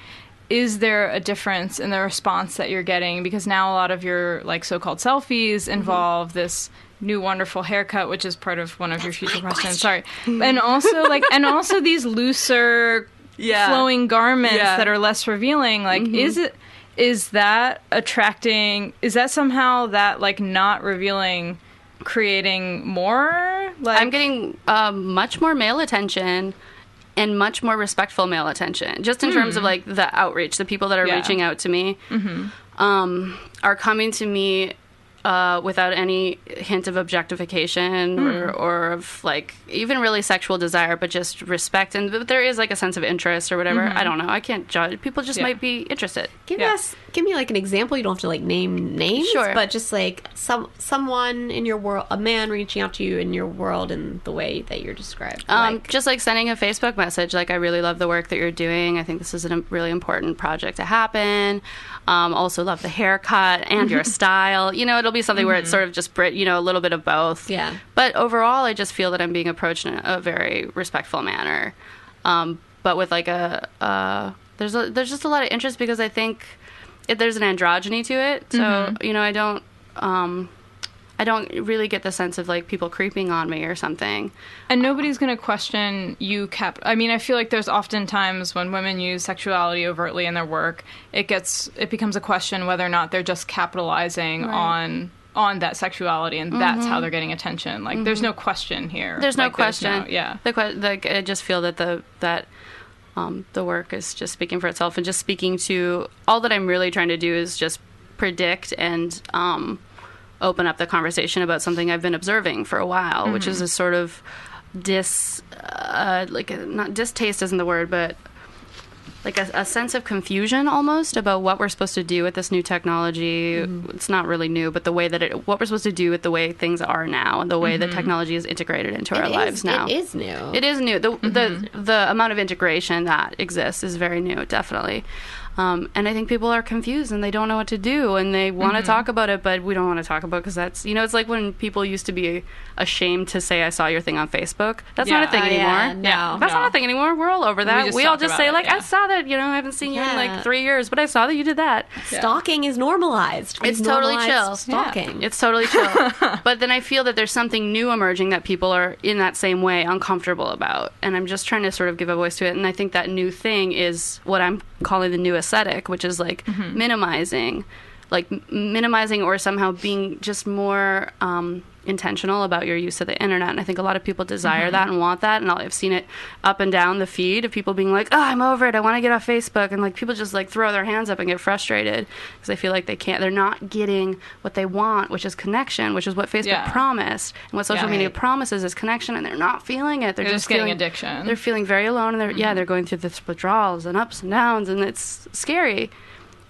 is there a difference in the response that you're getting? Because now a lot of your like so-called selfies involve this new wonderful haircut, which is part of one of your future questions. Sorry. And also these looser flowing garments that are less revealing. Like, is that attracting? Is that somehow that like not revealing, creating more? Like, I'm getting much more male attention and much more respectful male attention, just in terms of like the outreach. The people that are reaching out to me are coming to me without any hint of objectification or of like even really sexual desire, but just respect, and but there is like a sense of interest or whatever. I don't know. I can't judge. People just might be interested. Give me like an example. You don't have to like name names, Sure. but just like someone in your world, a man reaching out to you in your world in the way that you're described. Just like sending a Facebook message, like, I really love the work that you're doing. I think this is a really important project to happen. Also love the haircut and your style. You know, it'll be something where it's sort of just, you know, a little bit of both. Yeah. But overall, I just feel that I'm being approached in a very respectful manner. But with like there's just a lot of interest because I think there's an androgyny to it. So, you know, I don't really get the sense of like people creeping on me or something. And nobody's going to question you. I mean, I feel like there's often times when women use sexuality overtly in their work, it becomes a question whether or not they're just capitalizing on that sexuality, and that's how they're getting attention. Like, there's no question here. There's no like, question. I I just feel that the work is just speaking for itself, and just speaking to all that I'm really trying to do is just predict and open up the conversation about something I've been observing for a while, which is a sort of not distaste isn't the word, but like a sense of confusion almost about what we're supposed to do with this new technology. It's not really new, but the way that what we're supposed to do with the way things are now and the way that technology is integrated into our lives now. It is new. It is new. The amount of integration that exists is very new, definitely. And I think people are confused and they don't know what to do and they want to talk about it, but we don't want to talk about it because that's, it's like when people used to be ashamed to say, I saw your thing on Facebook. That's not a thing anymore. That's not a thing anymore. We're all over that. We all just say, like, I saw that, I haven't seen you in like 3 years, but I saw that you did that. Stalking is normalized. It's totally chill. Stalking. It's totally chill. But then I feel that there's something new emerging that people are in that same way uncomfortable about. And I'm just trying to sort of give a voice to it. And I think that new thing is what I'm calling the new aesthetic, which is like minimizing or somehow being just more intentional about your use of the internet. And I think a lot of people desire that and want that. And I've seen it up and down the feed of people being like, oh, I'm over it. I want to get off Facebook. And like people just like throw their hands up and get frustrated because they feel like they're not getting what they want, which is connection, which is what Facebook promised. And what social media promises is connection, and they're not feeling it. They're just getting addiction. They're feeling very alone, and they're going through this withdrawals and ups and downs, and it's scary.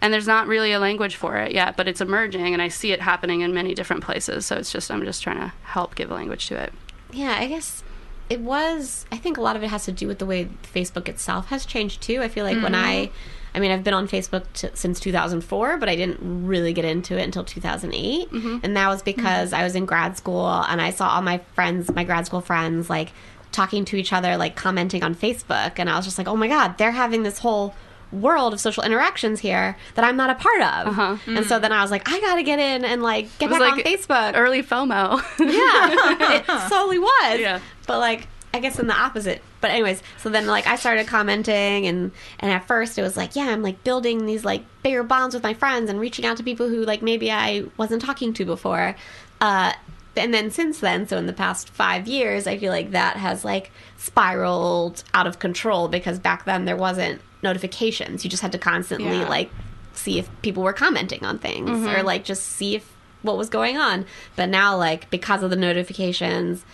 And there's not really a language for it yet, but it's emerging, and I see it happening in many different places. So I'm just trying to help give a language to it. Yeah, I guess I think a lot of it has to do with the way Facebook itself has changed, too. I feel like when I've been on Facebook since 2004, but I didn't really get into it until 2008. And that was because I was in grad school, and I saw all my grad school friends, like, talking to each other, like, commenting on Facebook. And I was just like, oh, my God, they're having this whole world of social interactions here that I'm not a part of. And so then I was like, I gotta get in and like get back on Facebook. Early FOMO. Yeah, it slowly was. Yeah. But like, I guess in the opposite. But anyways, so then like I started commenting and at first it was like, yeah, I'm like building these like bigger bonds with my friends and reaching out to people who like maybe I wasn't talking to before. And then since then, so in the past 5 years, I feel like that has like spiraled out of control because back then there wasn't notifications. You just had to constantly like see if people were commenting on things or like just see what was going on. But now like because of the notifications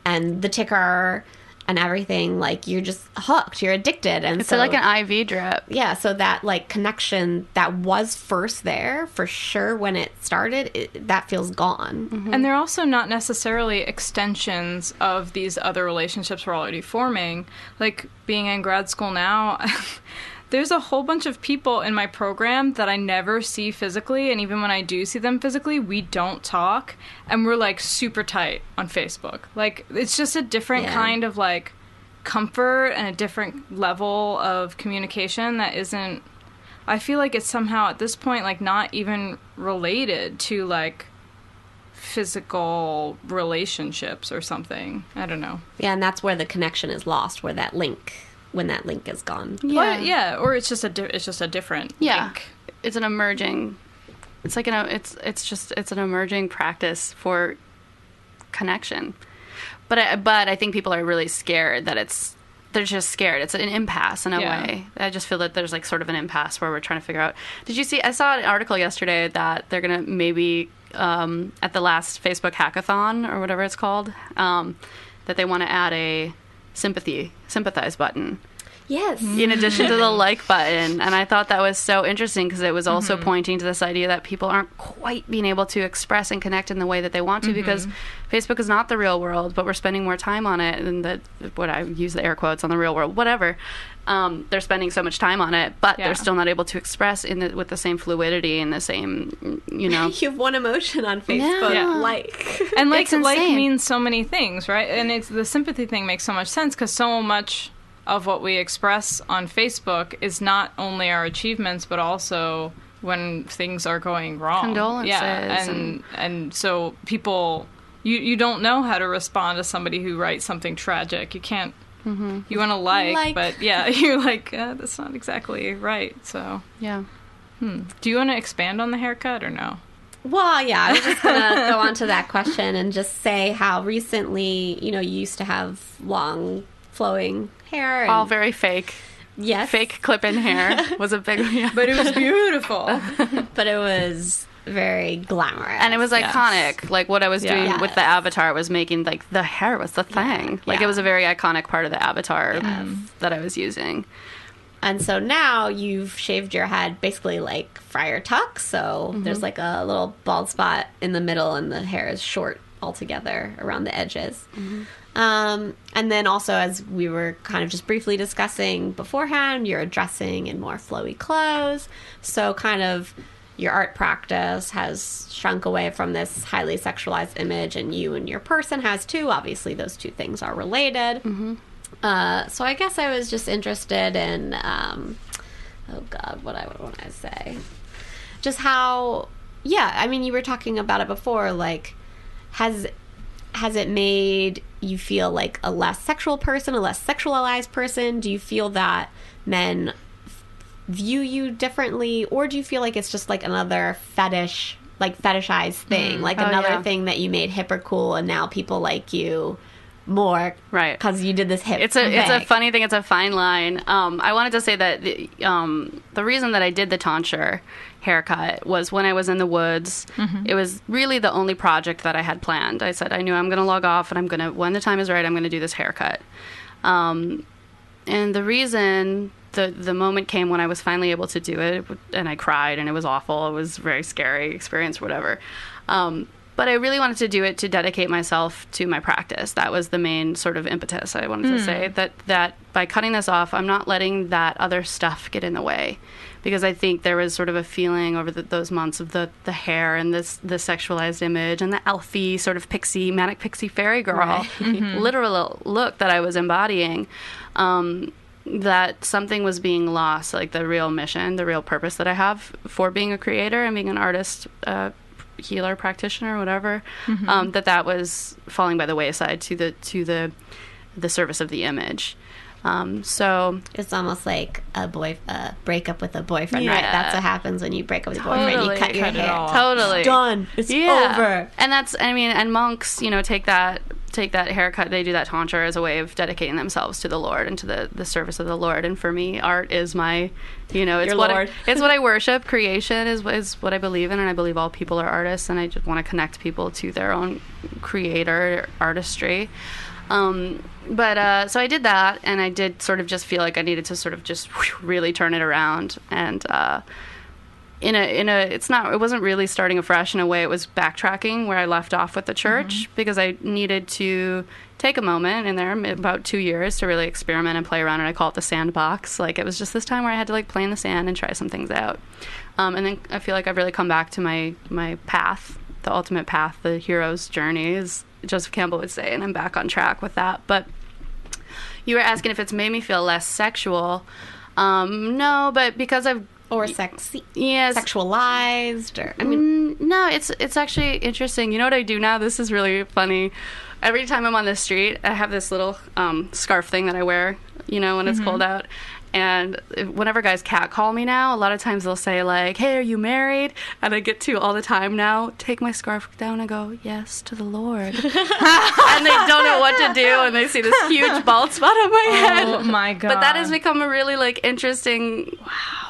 and the ticker and everything, like you're just hooked, you're addicted. And it's so like an IV drip. Yeah, so that like connection that was first there for sure when it started, that feels gone. And they're also not necessarily extensions of these other relationships we're already forming. Like being in grad school now, there's a whole bunch of people in my program that I never see physically, and even when I do see them physically, we don't talk, and we're like super tight on Facebook. Like it's just a different kind of like comfort and a different level of communication that isn't, I feel like it's somehow at this point like not even related to like physical relationships or something. I don't know. Yeah, and that's where the connection is lost, when that link is gone. Yeah, or it's just a different link. It's an emerging. It's like it's an emerging practice for connection. But I think people are really scared that they're just scared. It's an impasse in a way. I just feel that there's like sort of an impasse where we're trying to figure out. Did you see? I saw an article yesterday that they're gonna maybe at the last Facebook hackathon or whatever it's called, that they want to add a sympathize button. Yes. In addition to the like button. And I thought that was so interesting because it was also pointing to this idea that people aren't quite being able to express and connect in the way that they want to because Facebook is not the real world, but we're spending more time on it. And what I use the air quotes on the real world, whatever. They're spending so much time on it, but they're still not able to express with the same fluidity and the same, You have one emotion on Facebook, like. And like means so many things, right? And it's the sympathy thing makes so much sense because so much of what we express on Facebook is not only our achievements, but also when things are going wrong. Condolences. Yeah, and so people, you don't know how to respond to somebody who writes something tragic. You can't. You want to like, but you're like, that's not exactly right. So yeah. Do you want to expand on the haircut or no? Well, yeah, I was just going to go on to that question and just say how recently, you used to have long flowing hair. All very fake. Yes. Fake clip-in hair was a big But it was beautiful. But it was very glamorous. And it was iconic. Like what I was doing Yes. with the avatar was making like the hair was the thing. Like Yeah. it was a very iconic part of the avatar that I was using. And so now you've shaved your head basically like Friar Tuck. So there's like a little bald spot in the middle, and the hair is short altogether around the edges. And then also, as we were kind of just briefly discussing beforehand, you're dressing in more flowy clothes. So kind of your art practice has shrunk away from this highly sexualized image, and you and your person has too. Obviously, those two things are related. So I guess I was just interested in, oh God, what I would want to say. Just how, I mean, you were talking about it before, like, has it made you feel like a less sexual person, a less sexualized person? Do you feel that men view you differently, or do you feel like it's just like another fetish, like fetishized thing, like another thing that you made hip or cool, and now people like you more, right? Because you did this hip. It's a funny thing. It's a fine line. I wanted to say that the reason that I did the tonsure haircut was when I was in the woods. It was really the only project that I had planned. I said I knew I'm going to log off, and I'm going to, when the time is right, I'm going to do this haircut. And the reason. The moment came when I was finally able to do it, and I cried, and it was awful. It was a very scary experience, whatever. But I really wanted to do it to dedicate myself to my practice. That was the main sort of impetus. I wanted to say that by cutting this off, I'm not letting that other stuff get in the way. Because I think there was sort of a feeling over those months of the hair and the sexualized image and the elfie sort of manic pixie fairy girl, literal look that I was embodying. That something was being lost, like the real mission, the real purpose that I have for being a creator and being an artist, healer, practitioner, whatever, that was falling by the wayside to the service of the image. So it's almost like a breakup with a boyfriend, right? That's what happens when you break up with a boyfriend. You cut your hair. Totally. It's done. It's over. And that's, I mean, and monks, take that haircut, they do that tonsure as a way of dedicating themselves to the Lord and to the service of the Lord. And for me, art is my, it's what it's what I worship. Creation is what I believe in, and I believe all people are artists, and I just want to connect people to their own creator artistry. So I did that, and I did sort of just feel like I needed to sort of just really turn it around, and it wasn't really starting afresh in a way. It was backtracking where I left off with the church, because I needed to take a moment in there, about 2 years, to really experiment and play around. And I call it the sandbox. Like, it was just this time where I had to like play in the sand and try some things out. And then I feel like I've really come back to my path, the ultimate path, the hero's journey, as Joseph Campbell would say, and I'm back on track with that. But you were asking if it's made me feel less sexual. No, but because I've or sexy, sexualized, or no, it's actually interesting. You know what I do now? This is really funny. Every time I'm on the street, I have this little scarf thing that I wear, when it's cold out. And whenever guys catcall me now, a lot of times they'll say like, "Hey, are you married?" And I get to all the time now take my scarf down and go, "Yes, to the Lord." And they don't know what to do, and they see this huge bald spot on my head. Oh my God. But that has become a really like interesting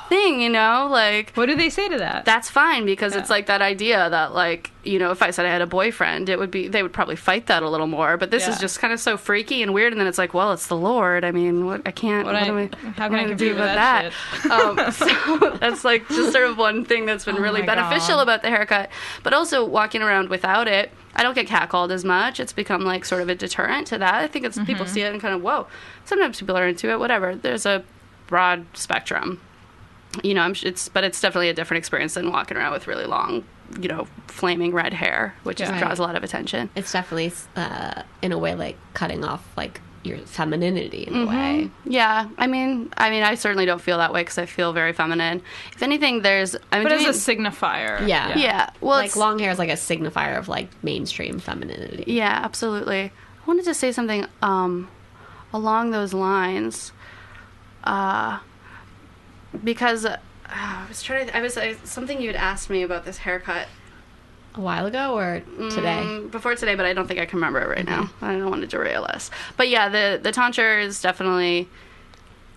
thing, like, what do they say to that? That's fine, because it's like that idea that like, if I said I had a boyfriend, they would probably fight that a little more, but this is just kind of so freaky and weird. And then it's like, well, it's the Lord. I mean, how can I compete with that? So that's like just sort of one thing that's been really beneficial about the haircut. But also walking around without it, I don't get catcalled as much. It's become like sort of a deterrent to that. I think it's people see it and kind of, whoa. Sometimes people are into it, whatever. There's a broad spectrum. But it's definitely a different experience than walking around with really long, flaming red hair, which draws a lot of attention. It's definitely, in a way, like cutting off like your femininity in a way. Yeah, I mean, I certainly don't feel that way, because I feel very feminine. If anything, but as a signifier. Yeah. Well, like long hair is like a signifier of like mainstream femininity. Yeah, absolutely. I wanted to say something along those lines. Because something you had asked me about this haircut A while ago or today? Before today, but I don't think I can remember it right now. I don't want to derail us. But yeah, the tonsure is definitely.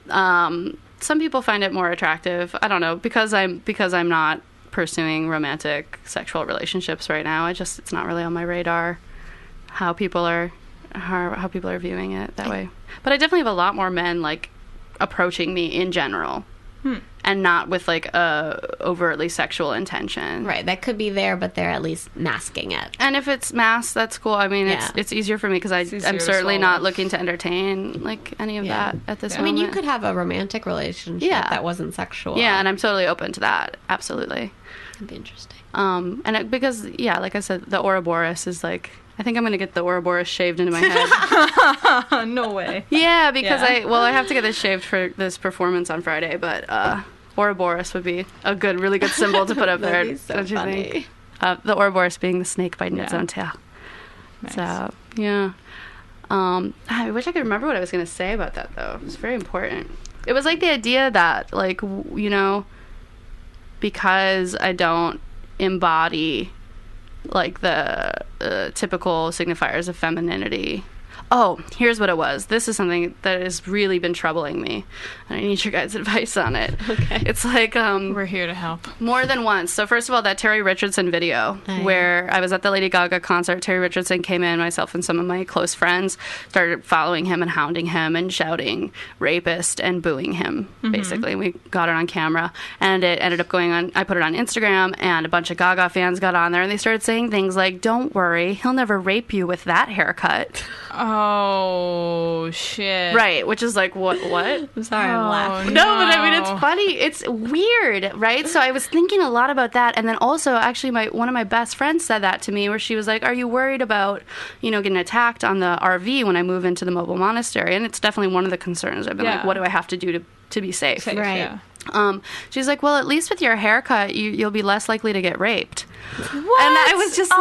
Some people find it more attractive. I don't know, because I'm not pursuing romantic sexual relationships right now. It's not really on my radar how people are viewing it that way. But I definitely have a lot more men like approaching me in general. And not with like a overtly sexual intention. Right, that could be there, but they're at least masking it. And if it's masked, that's cool. I mean, it's easier for me because I'm certainly not looking to entertain like any of that at this moment. I mean, you could have a romantic relationship that wasn't sexual. Yeah, and I'm totally open to that. Absolutely. That'd be interesting. Because like I said, the Ouroboros is like, I think I'm going to get the Ouroboros shaved into my head. No way. Yeah, because I have to get this shaved for this performance on Friday, but Ouroboros would be a really good symbol to put up there. Be so don't you funny. think? The Ouroboros being the snake biting its own tail. Nice. So, yeah. I wish I could remember what I was going to say about that, though. It was very important. It was like the idea that, like, because I don't embody like the typical signifiers of femininity. Oh, here's what it was. This is something that has really been troubling me, and I need your guys' advice on it. Okay. It's like We're here to help. more than once. So first of all, that Terry Richardson video where I was at the Lady Gaga concert. Terry Richardson came in, myself and some of my close friends started following him and hounding him and shouting rapist and booing him, basically. And we got it on camera, and it ended up going on. I put it on Instagram, and a bunch of Gaga fans got on there, and they started saying things like, "Don't worry, he'll never rape you with that haircut." Oh, shit. Right, which is like, what? I'm sorry, I'm laughing. No, but I mean, it's funny. It's weird, right? So I was thinking a lot about that. And then also, actually, one of my best friends said that to me, where she was like, are you worried about, getting attacked on the RV when I move into the mobile monastery? And it's definitely one of the concerns. I've been like, what do I have to do to be safe? Right. Yeah. She's like, well, at least with your haircut, you'll be less likely to get raped. What? And I was just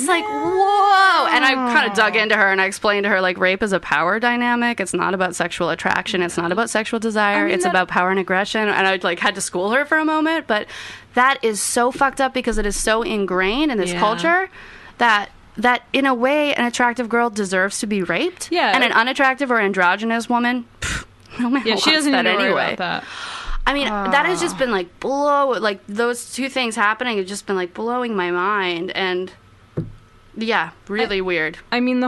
like, whoa. And I kind of dug into her and I explained to her, like, rape is a power dynamic. It's not about sexual attraction. It's not about sexual desire. It's about power and aggression. And I like had to school her for a moment. But that is so fucked up because it is so ingrained in this culture that in a way an attractive girl deserves to be raped. Yeah. And an unattractive or androgynous woman, no man wants She doesn't that even worry anyway. about that. I mean, that has just been like those two things happening have just been like blowing my mind, and yeah, really weird. I mean,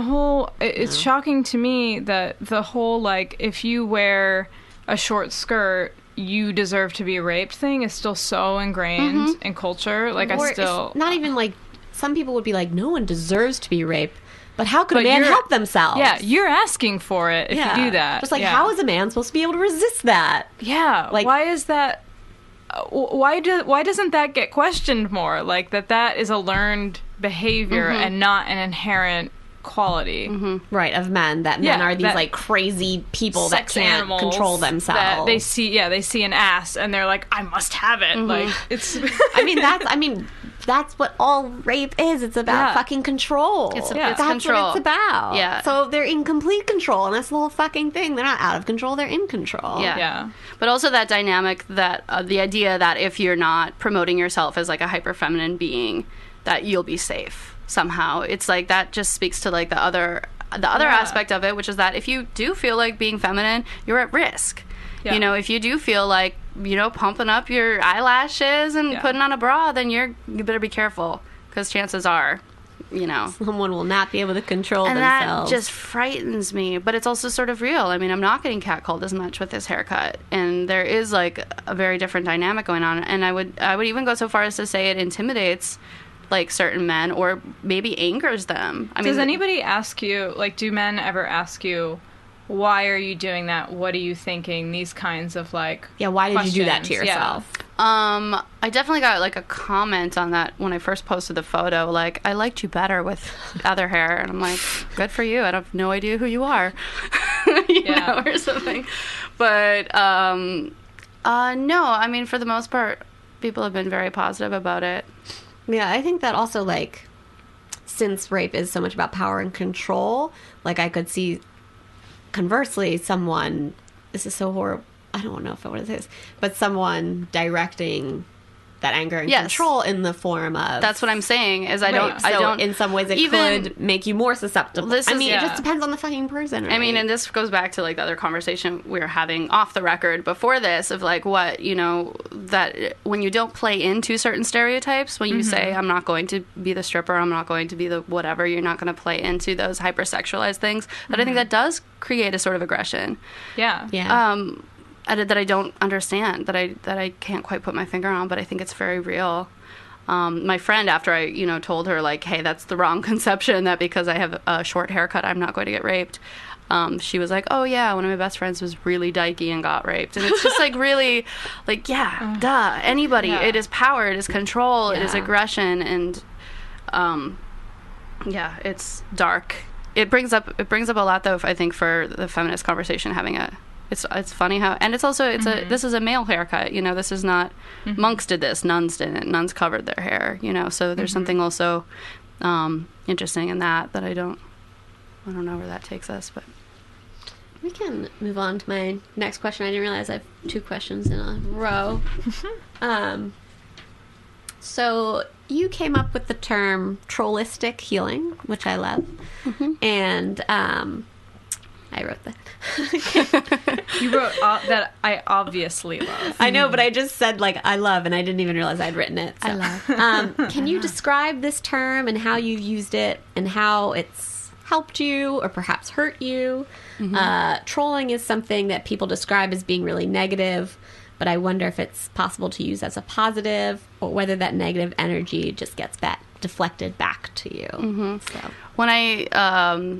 it's shocking to me that the whole, like, if you wear a short skirt, you deserve to be raped thing is still so ingrained in culture. Like, Or it's not even like, some people would be like, no one deserves to be raped. But how could a man help themselves? Yeah, you're asking for it if you do that. Just like, how is a man supposed to be able to resist that? Yeah, like, why is that? Why doesn't that get questioned more? Like that is a learned behavior and not an inherent quality, Right, of men. That men are these like crazy people that can't control themselves. That they see an ass and they're like, I must have it. Like it's. That's what all rape is. It's about fucking control. It's that's control. what it's about. Yeah. So they're in complete control, and that's the whole fucking thing. They're not out of control. They're in control. Yeah. But also that dynamic that the idea that if you're not promoting yourself as like a hyper feminine being, that you'll be safe somehow. It's like that just speaks to like the other aspect of it, which is that if you do feel like being feminine, you're at risk. Yeah. If you do feel like, pumping up your eyelashes and putting on a bra, then you better be careful, because chances are, someone will not be able to control and themselves. That just frightens me. But it's also sort of real. I mean, I'm not getting catcalled as much with this haircut, and there is like a very different dynamic going on. And I would even go so far as to say it intimidates like certain men, or maybe angers them. Does anybody ask you, like, do men ever ask you, why are you doing that? What are you thinking? These kinds of like why did you do that to questions. yourself? I definitely got like a comment on that when I first posted the photo, like, I liked you better with other hair, and I'm like, good for you. I have no idea who you are, or something. But no, I mean, for the most part, people have been very positive about it. Yeah, I think that also, like, since rape is so much about power and control, like, I could see, conversely, someone, this is so horrible, I don't know what it is, but someone directing that anger and Yes. control in the form of... That's what I'm saying, is I Right. don't... in some ways it even- could make you more susceptible. This I is- mean, yeah. it just depends on the fucking person, right? I mean, and this goes back to like the other conversation we were having off the record before this of like what, you know, that when you don't play into certain stereotypes, when you say, I'm not going to be the stripper, I'm not going to be the whatever, you're not going to play into those hypersexualized things, that I think that does create a sort of aggression. Yeah. Yeah. That I don't understand, that I can't quite put my finger on, but I think it's very real. My friend, after I, you know, told her like, hey, that's the wrong conception, that because I have a short haircut, I'm not going to get raped. She was like, oh yeah, one of my best friends was really dykey and got raped. And it's just like really like, yeah, duh, anybody. Yeah. It is power, it is control, it is Yeah. aggression, and yeah, it's dark. It brings up a lot though, I think, for the feminist conversation having a it's funny how, and it's also this is a male haircut, you know, this is not monks did this, nuns didn't, nuns covered their hair, you know, so there's something also interesting in that I don't know where that takes us, but We can move on to my next question. I didn't realize I have 2 questions in a row. So you came up with the term trollistic healing, which I love. And I wrote that. You wrote that I obviously love. I know, but I just said, like, I love, and I didn't even realize I'd written it. So. I love. Can you describe this term and how you used it and how it's helped you or perhaps hurt you? Trolling is something that people describe as being really negative, but I wonder if it's possible to use as a positive or whether that negative energy just gets deflected back to you. So. When it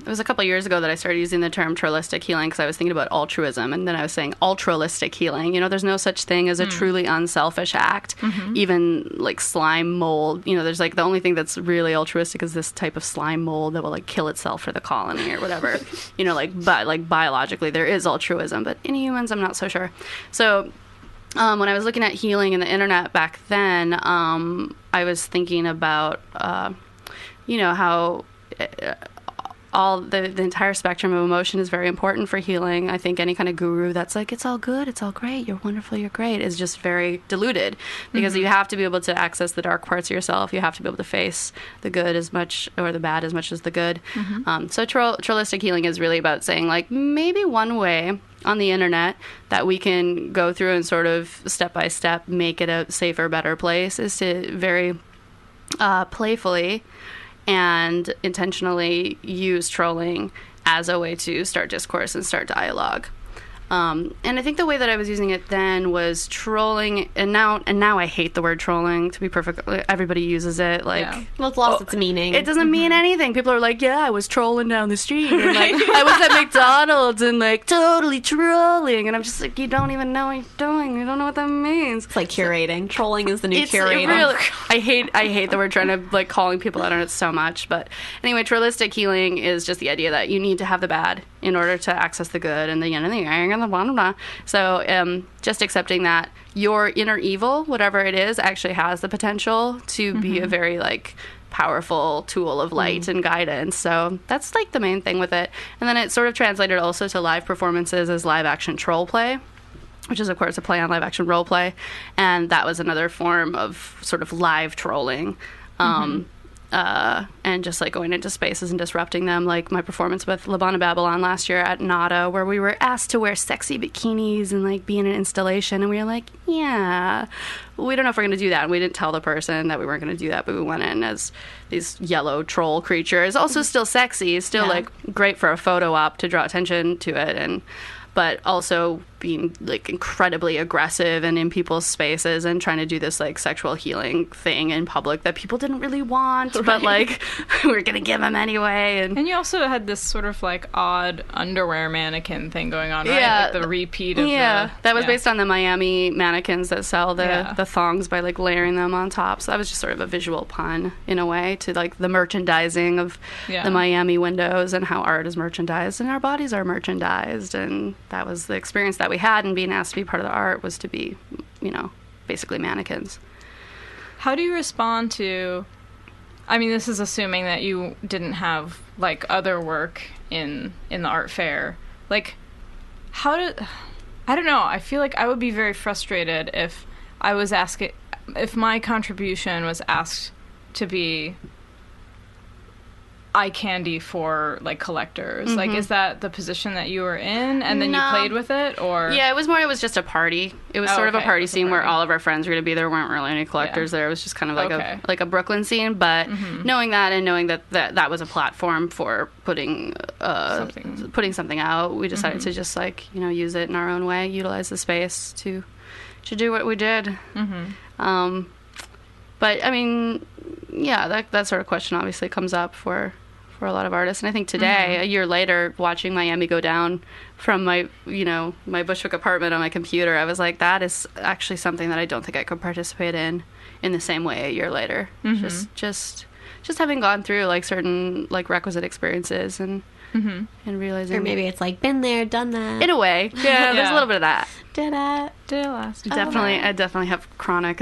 was a couple of years ago that I started using the term trollistic healing because I was thinking about altruism, and then I was saying altruistic healing. You know, there's no such thing as a truly unselfish act. Even like slime mold, you know, there's like the only thing that's really altruistic is this type of slime mold that will like kill itself for the colony or whatever. You know, but like biologically there is altruism, but in humans I'm not so sure. So when I was looking at healing in the internet back then, I was thinking about, you know, how all the entire spectrum of emotion is very important for healing. I think any kind of guru that's like, it's all good, it's all great, you're wonderful, you're great, is just very diluted, because you have to be able to access the dark parts of yourself. You have to be able to face the good as much, or the bad as much as the good. So trollistic healing is really about saying, like, maybe one way on the internet that we can go through and sort of step by step make it a safer, better place is to very playfully and intentionally use trolling as a way to start discourse and start dialogue. And I think the way that I was using it then was trolling, and now I hate the word trolling, to be perfect. Everybody uses it, like... Yeah. Well, it's lost its meaning. It doesn't mean anything. People are like, yeah, I was trolling down the street. And like, I was at McDonald's and like totally trolling. And I'm just like, you don't even know what you're doing. You don't know what that means. It's like curating. Trolling is the new It's curating. really, I hate the word trying to like calling people out on it so much. But anyway, trollistic healing is just the idea that you need to have the bad in order to access the good and the yin and the yang and the blah, blah, blah. So just accepting that your inner evil, whatever it is, actually has the potential to be a very like powerful tool of light and guidance. So that's like the main thing with it. And then it sort of translated also to live performances as live action troll play, which is of course a play on live action role play. And that was another form of sort of live trolling. And just like going into spaces and disrupting them, like my performance with Labana Babylon last year at NADA, where we were asked to wear sexy bikinis and like be in an installation, and we were like, yeah, we don't know if we're going to do that. And we didn't tell the person that we weren't going to do that, but we went in as these yellow troll creatures, also still sexy, still like great for a photo op to draw attention to it, but also being like incredibly aggressive and in people's spaces and trying to do this like sexual healing thing in public that people didn't really want, but like we're gonna give them anyway. And you also had this sort of like odd underwear mannequin thing going on, right? Yeah. Like the repeat of that was based on the Miami mannequins that sell the thongs by like layering them on top. So that was just sort of a visual pun in a way to like the merchandising of the Miami windows and how art is merchandised and our bodies are merchandised. And that was the experience that we had, and being asked to be part of the art was to be, you know, basically mannequins. How do you respond to, I mean, this is assuming that you didn't have like other work in the art fair. Like, I don't know, I feel like I would be very frustrated if I was asking, if my contribution was asked to be eye candy for like collectors, like is that the position that you were in, and then you played with it, or Yeah, it was just a party. It was sort of a party scene where all of our friends were going to be there. Weren't really any collectors there. It was just kind of like a Brooklyn scene, but knowing that and knowing that was a platform for putting something out, we decided to just like, you know, use it in our own way, utilize the space to do what we did. But I mean, yeah, that sort of question obviously comes up for a lot of artists. And I think today, a year later, watching Miami go down from my Bushwick apartment on my computer, I was like, that is actually something that I don't think I could participate in the same way a year later. Just having gone through like certain like requisite experiences and realizing, Or maybe it's like, been there, done that. in a way, yeah, there's a little bit of that. Did it. did it last? I definitely have chronic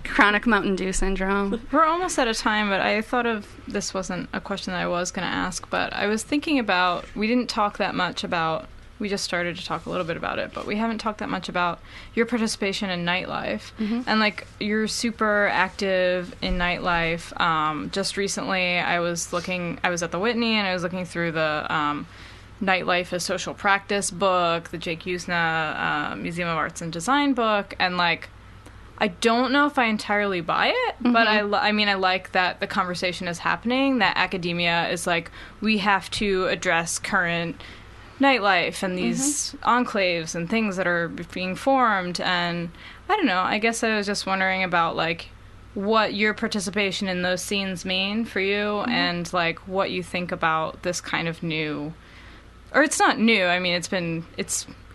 chronic Mountain Dew syndrome. We're almost out of time, but I thought of, this wasn't a question that I was going to ask, but I was thinking about, we didn't talk that much about, we just started to talk a little bit about it, but we haven't talked that much about your participation in nightlife. And like, you're super active in nightlife. Just recently I was at the Whitney and I was looking through the Nightlife as Social Practice book, the Jake Usna Museum of Arts and Design book, and like, I don't know if I entirely buy it, but I mean, I like that the conversation is happening, that academia is like, we have to address current nightlife and these enclaves and things that are being formed. And I don't know, I guess I was just wondering about like what your participation in those scenes mean for you, and like what you think about this kind of new, or it's not new, I mean,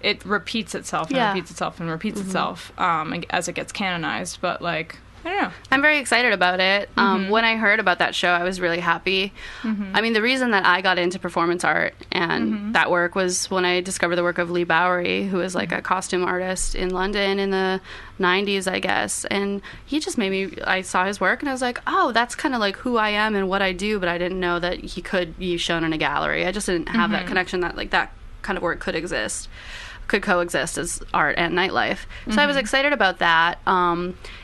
it repeats itself and repeats itself and repeats itself as it gets canonized, but like, I don't know. I'm very excited about it. When I heard about that show, I was really happy. I mean, the reason that I got into performance art and that work was when I discovered the work of Lee Bowery, who is like a costume artist in London in the 90s, I guess. And he just made me, I saw his work and I was like, oh, that's kind of like who I am and what I do, but I didn't know that he could be shown in a gallery. I just didn't have that connection that like that kind of work could coexist as art and nightlife. So I was excited about that.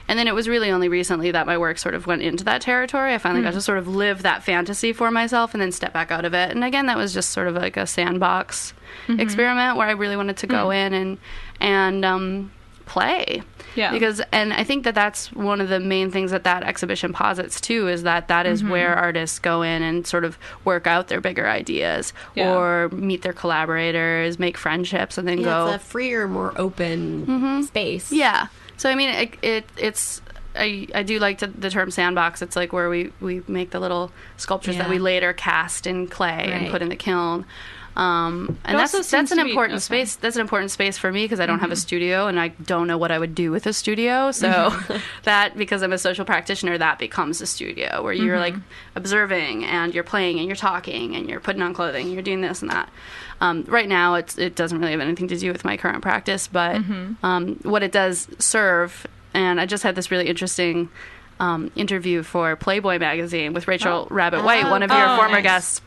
And then it was really only recently that my work sort of went into that territory. I finally got to sort of live that fantasy for myself and then step back out of it. And again, that was just sort of like a sandbox experiment where I really wanted to go in and play. Yeah. And I think that that's one of the main things that exhibition posits too, is that is where artists go in and sort of work out their bigger ideas or meet their collaborators, make friendships, and then go. It's a freer, more open space. Yeah. So I mean, it's I do like the term sandbox. It's like where we make the little sculptures that we later cast in clay and put in the kiln. And that's an important space. That's an important space for me because I don't have a studio and I don't know what I would do with a studio. So that, because I'm a social practitioner, that becomes a studio where you're like observing and you're playing and you're talking and you're putting on clothing and you're doing this and that. Right now, it doesn't really have anything to do with my current practice, but what it does serve, and I just had this really interesting interview for Playboy magazine with Rachel Rabbit White, one of your former guests,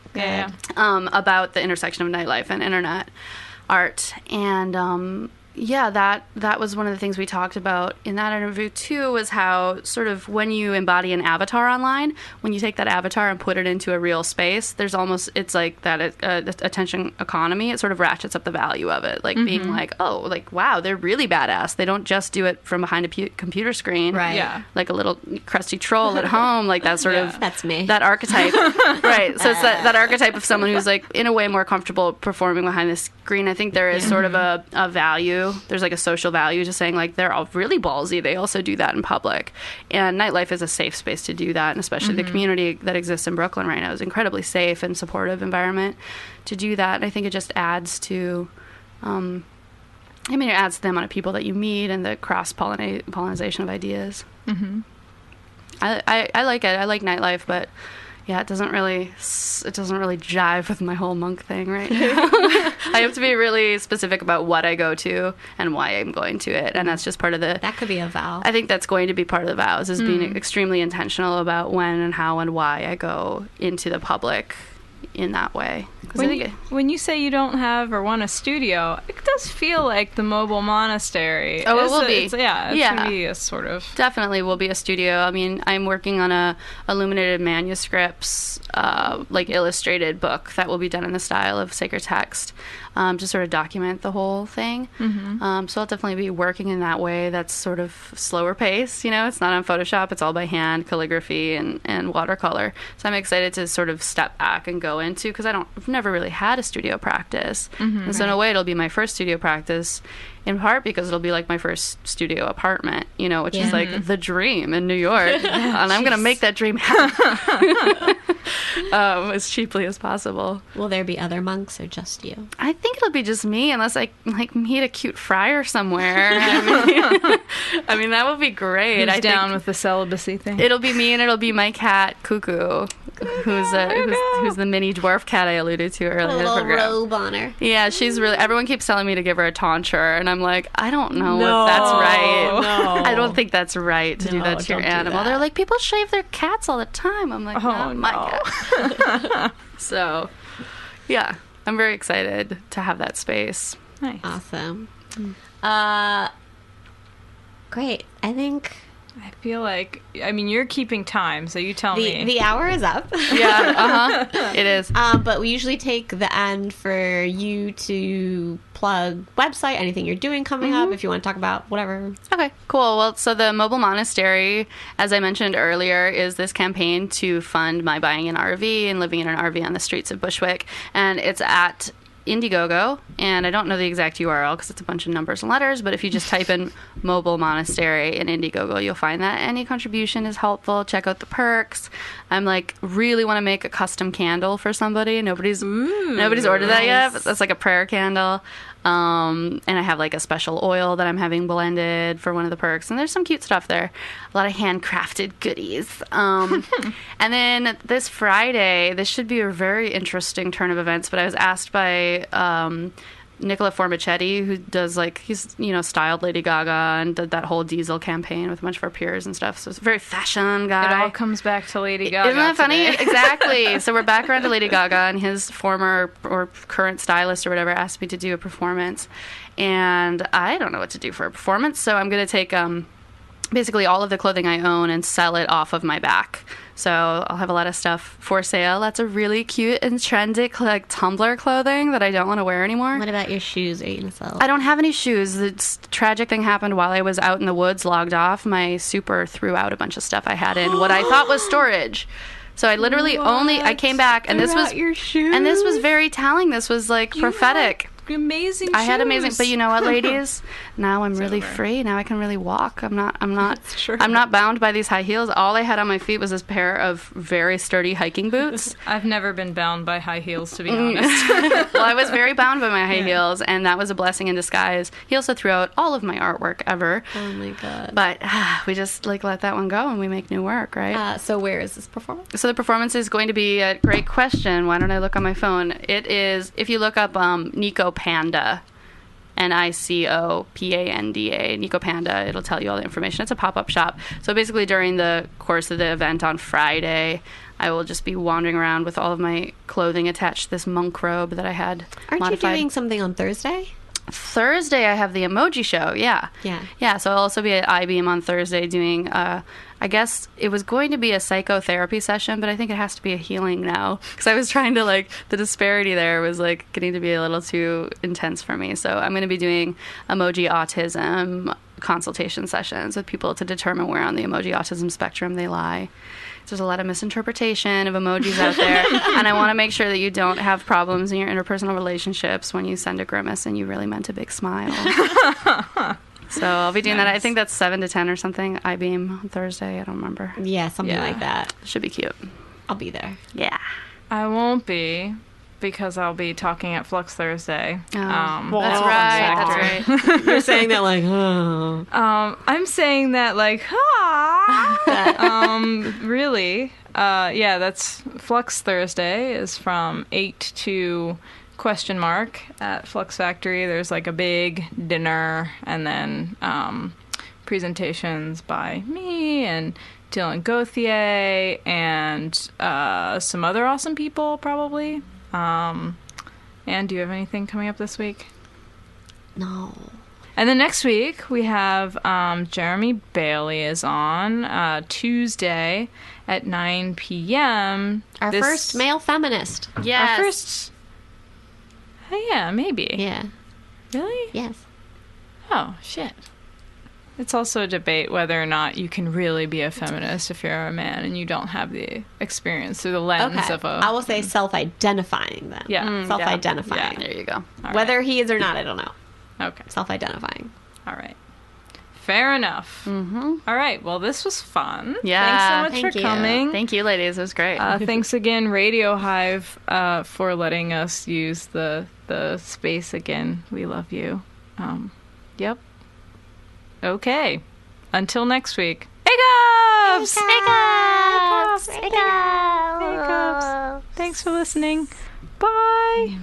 about the intersection of nightlife and internet art. And that was one of the things we talked about in that interview too, was how sort of when you embody an avatar online, when you take that avatar and put it into a real space, it's like that attention economy. It sort of ratchets up the value of it, like being like, oh, like, wow, they're really badass. They don't just do it from behind a computer screen, right? Yeah, like a little crusty troll at home, like that sort of, that's me, that archetype, right? So it's that archetype of someone who's like in a way more comfortable performing behind the screen. I think there is sort of a value. There's like a social value to saying like they're all really ballsy. They also do that in public, and nightlife is a safe space to do that, and especially the community that exists in Brooklyn right now is incredibly safe and supportive environment to do that. And I think it just adds to, it adds to the amount of people that you meet and the cross pollination of ideas. I like it. I like nightlife, but yeah, it doesn't really jive with my whole monk thing right now. I have to be really specific about what I go to and why I'm going to it, and that's just part of that could be a vow. I think that's going to be part of the vows, is being extremely intentional about when and how and why I go into the public in that way. 'Cause I think When you say you don't have or want a studio, it does feel like the mobile monastery. Oh, it will be. It's going to be a sort of... Definitely will be a studio. I mean, I'm working on a illuminated manuscripts, like illustrated book that will be done in the style of sacred text, to sort of document the whole thing. So I'll definitely be working in that way. That's sort of slower pace, you know. It's not on Photoshop. It's all by hand, calligraphy, and watercolor. So I'm excited to sort of step back and go into, because I've never really had a studio practice. And so in a way, it'll be my first studio practice, in part because it'll be like my first studio apartment, you know, which is like the dream in New York. And I'm going to make that dream happen as cheaply as possible. Will there be other monks or just you? I think it'll be just me, unless I like meet a cute friar somewhere. I mean, that would be great. Who's down with the celibacy thing? It'll be me, and it'll be my cat Cuckoo, who's the mini dwarf cat I alluded to earlier. A in the little program. robe on her. Yeah, she's really. Everyone keeps telling me to give her a tonsure, and I'm like, I don't know if that's right. No. I don't think that's right to do that to your don't do animal. that. They're like, people shave their cats all the time. I'm like, not my cat. So, yeah, I'm very excited to have that space. Nice. Awesome. Great. I think I feel like, I mean, you're keeping time, so you tell me. the hour is up. Yeah, it is. But we usually take the end for you to plug website, anything you're doing coming up, if you want to talk about whatever. Okay, cool. Well, so the Mobile Monastery, as I mentioned earlier, is this campaign to fund my buying an RV and living in an RV on the streets of Bushwick. And it's at Indiegogo, and I don't know the exact URL because it's a bunch of numbers and letters, but if you just type in Mobile Monastery in Indiegogo, you'll find that any contribution is helpful. Check out the perks. I'm like, really want to make a custom candle for somebody. Nobody's ordered that yet, but that's like a prayer candle. And I have like a special oil that I'm having blended for one of the perks, and there's some cute stuff there. A lot of handcrafted goodies. And then this Friday, this should be a very interesting turn of events, but I was asked by Nicola Formichetti, who does he's styled Lady Gaga and did that whole Diesel campaign with a bunch of our peers and stuff. So it's a very fashion guy. It all comes back to Lady Gaga. Isn't that funny? Today. Exactly. So we're back around to Lady Gaga, and his former or current stylist or whatever asked me to do a performance, and I don't know what to do for a performance. So I'm going to take basically all of the clothing I own and sell it off of my back. So I'll have a lot of stuff for sale. Lots of really cute and trendy Tumblr clothing that I don't want to wear anymore. What about your shoes? Are you going to sell? I don't have any shoes. The tragic thing happened while I was out in the woods, logged off. My super threw out a bunch of stuff I had in what I thought was storage. So I literally I came back, and this was your shoes? And this was very telling. This was prophetic. Amazing I had shoes. amazing, but you know what, ladies? Now I'm really over. free. Now I can really walk. I'm not true. I'm not bound by these high heels. All I had on my feet was this pair of very sturdy hiking boots. I've never been bound by high heels, to be honest. Well, I was very bound by my high heels, and that was a blessing in disguise. He also threw out all of my artwork ever. Oh my god. But we just let that one go, and we make new work, right? So where is this performance? So the performance is going to be a great question. Why don't I look on my phone? It is, if you look up Nico Panda, NICOPANDA, Nico Panda, it'll tell you all the information. It's a pop-up shop. So basically during the course of the event on Friday, I will just be wandering around with all of my clothing attached to this monk robe that I had Aren't modified. you doing something on Thursday? Thursday I have the emoji show, yeah. Yeah, so I'll also be at iBeam on Thursday doing, I guess it was going to be a psychotherapy session, but I think it has to be a healing now. Because I was trying to, the disparity there was, getting to be a little too intense for me. So I'm going to be doing emoji autism consultation sessions with people to determine where on the emoji autism spectrum they lie. There's a lot of misinterpretation of emojis out there, and I want to make sure that you don't have problems in your interpersonal relationships when you send a grimace and you really meant a big smile. So I'll be doing that. I think that's 7 to 10 or something. iBeam on Thursday. I don't remember. Yeah, something like that. Should be cute. I'll be there. Yeah. I won't be, because I'll be talking at Flux Thursday. That's right. That's right. You're saying that oh. I'm saying that really. That's Flux Thursday is from 8 to at Flux Factory. There's a big dinner, and then presentations by me and Dylan Gauthier and some other awesome people, probably. And do you have anything coming up this week? No. And then next week, we have Jeremy Bailey is on Tuesday at 9 p.m. Our first male feminist. Yes. Our first... yeah, maybe. Yeah. Really? Yes. Oh, shit. It's also a debate whether or not you can really be a feminist if you're a man and you don't have the experience through the lens of a... I will say self-identifying then. Yeah. Self-identifying. Yeah. There you go. All Whether he is or not, I don't know. right. Okay. Self-identifying. All right. Fair enough. Mm-hmm. All right. Well, this was fun. Yeah. Thanks so much Thank for you. coming. Thank you, ladies. It was great. Thanks again, Radio Hive, for letting us use the space again. We love you. Yep. Okay. Until next week. Hey, Govs! Hey, Govs! Hey, Govs! Thanks for listening. Bye.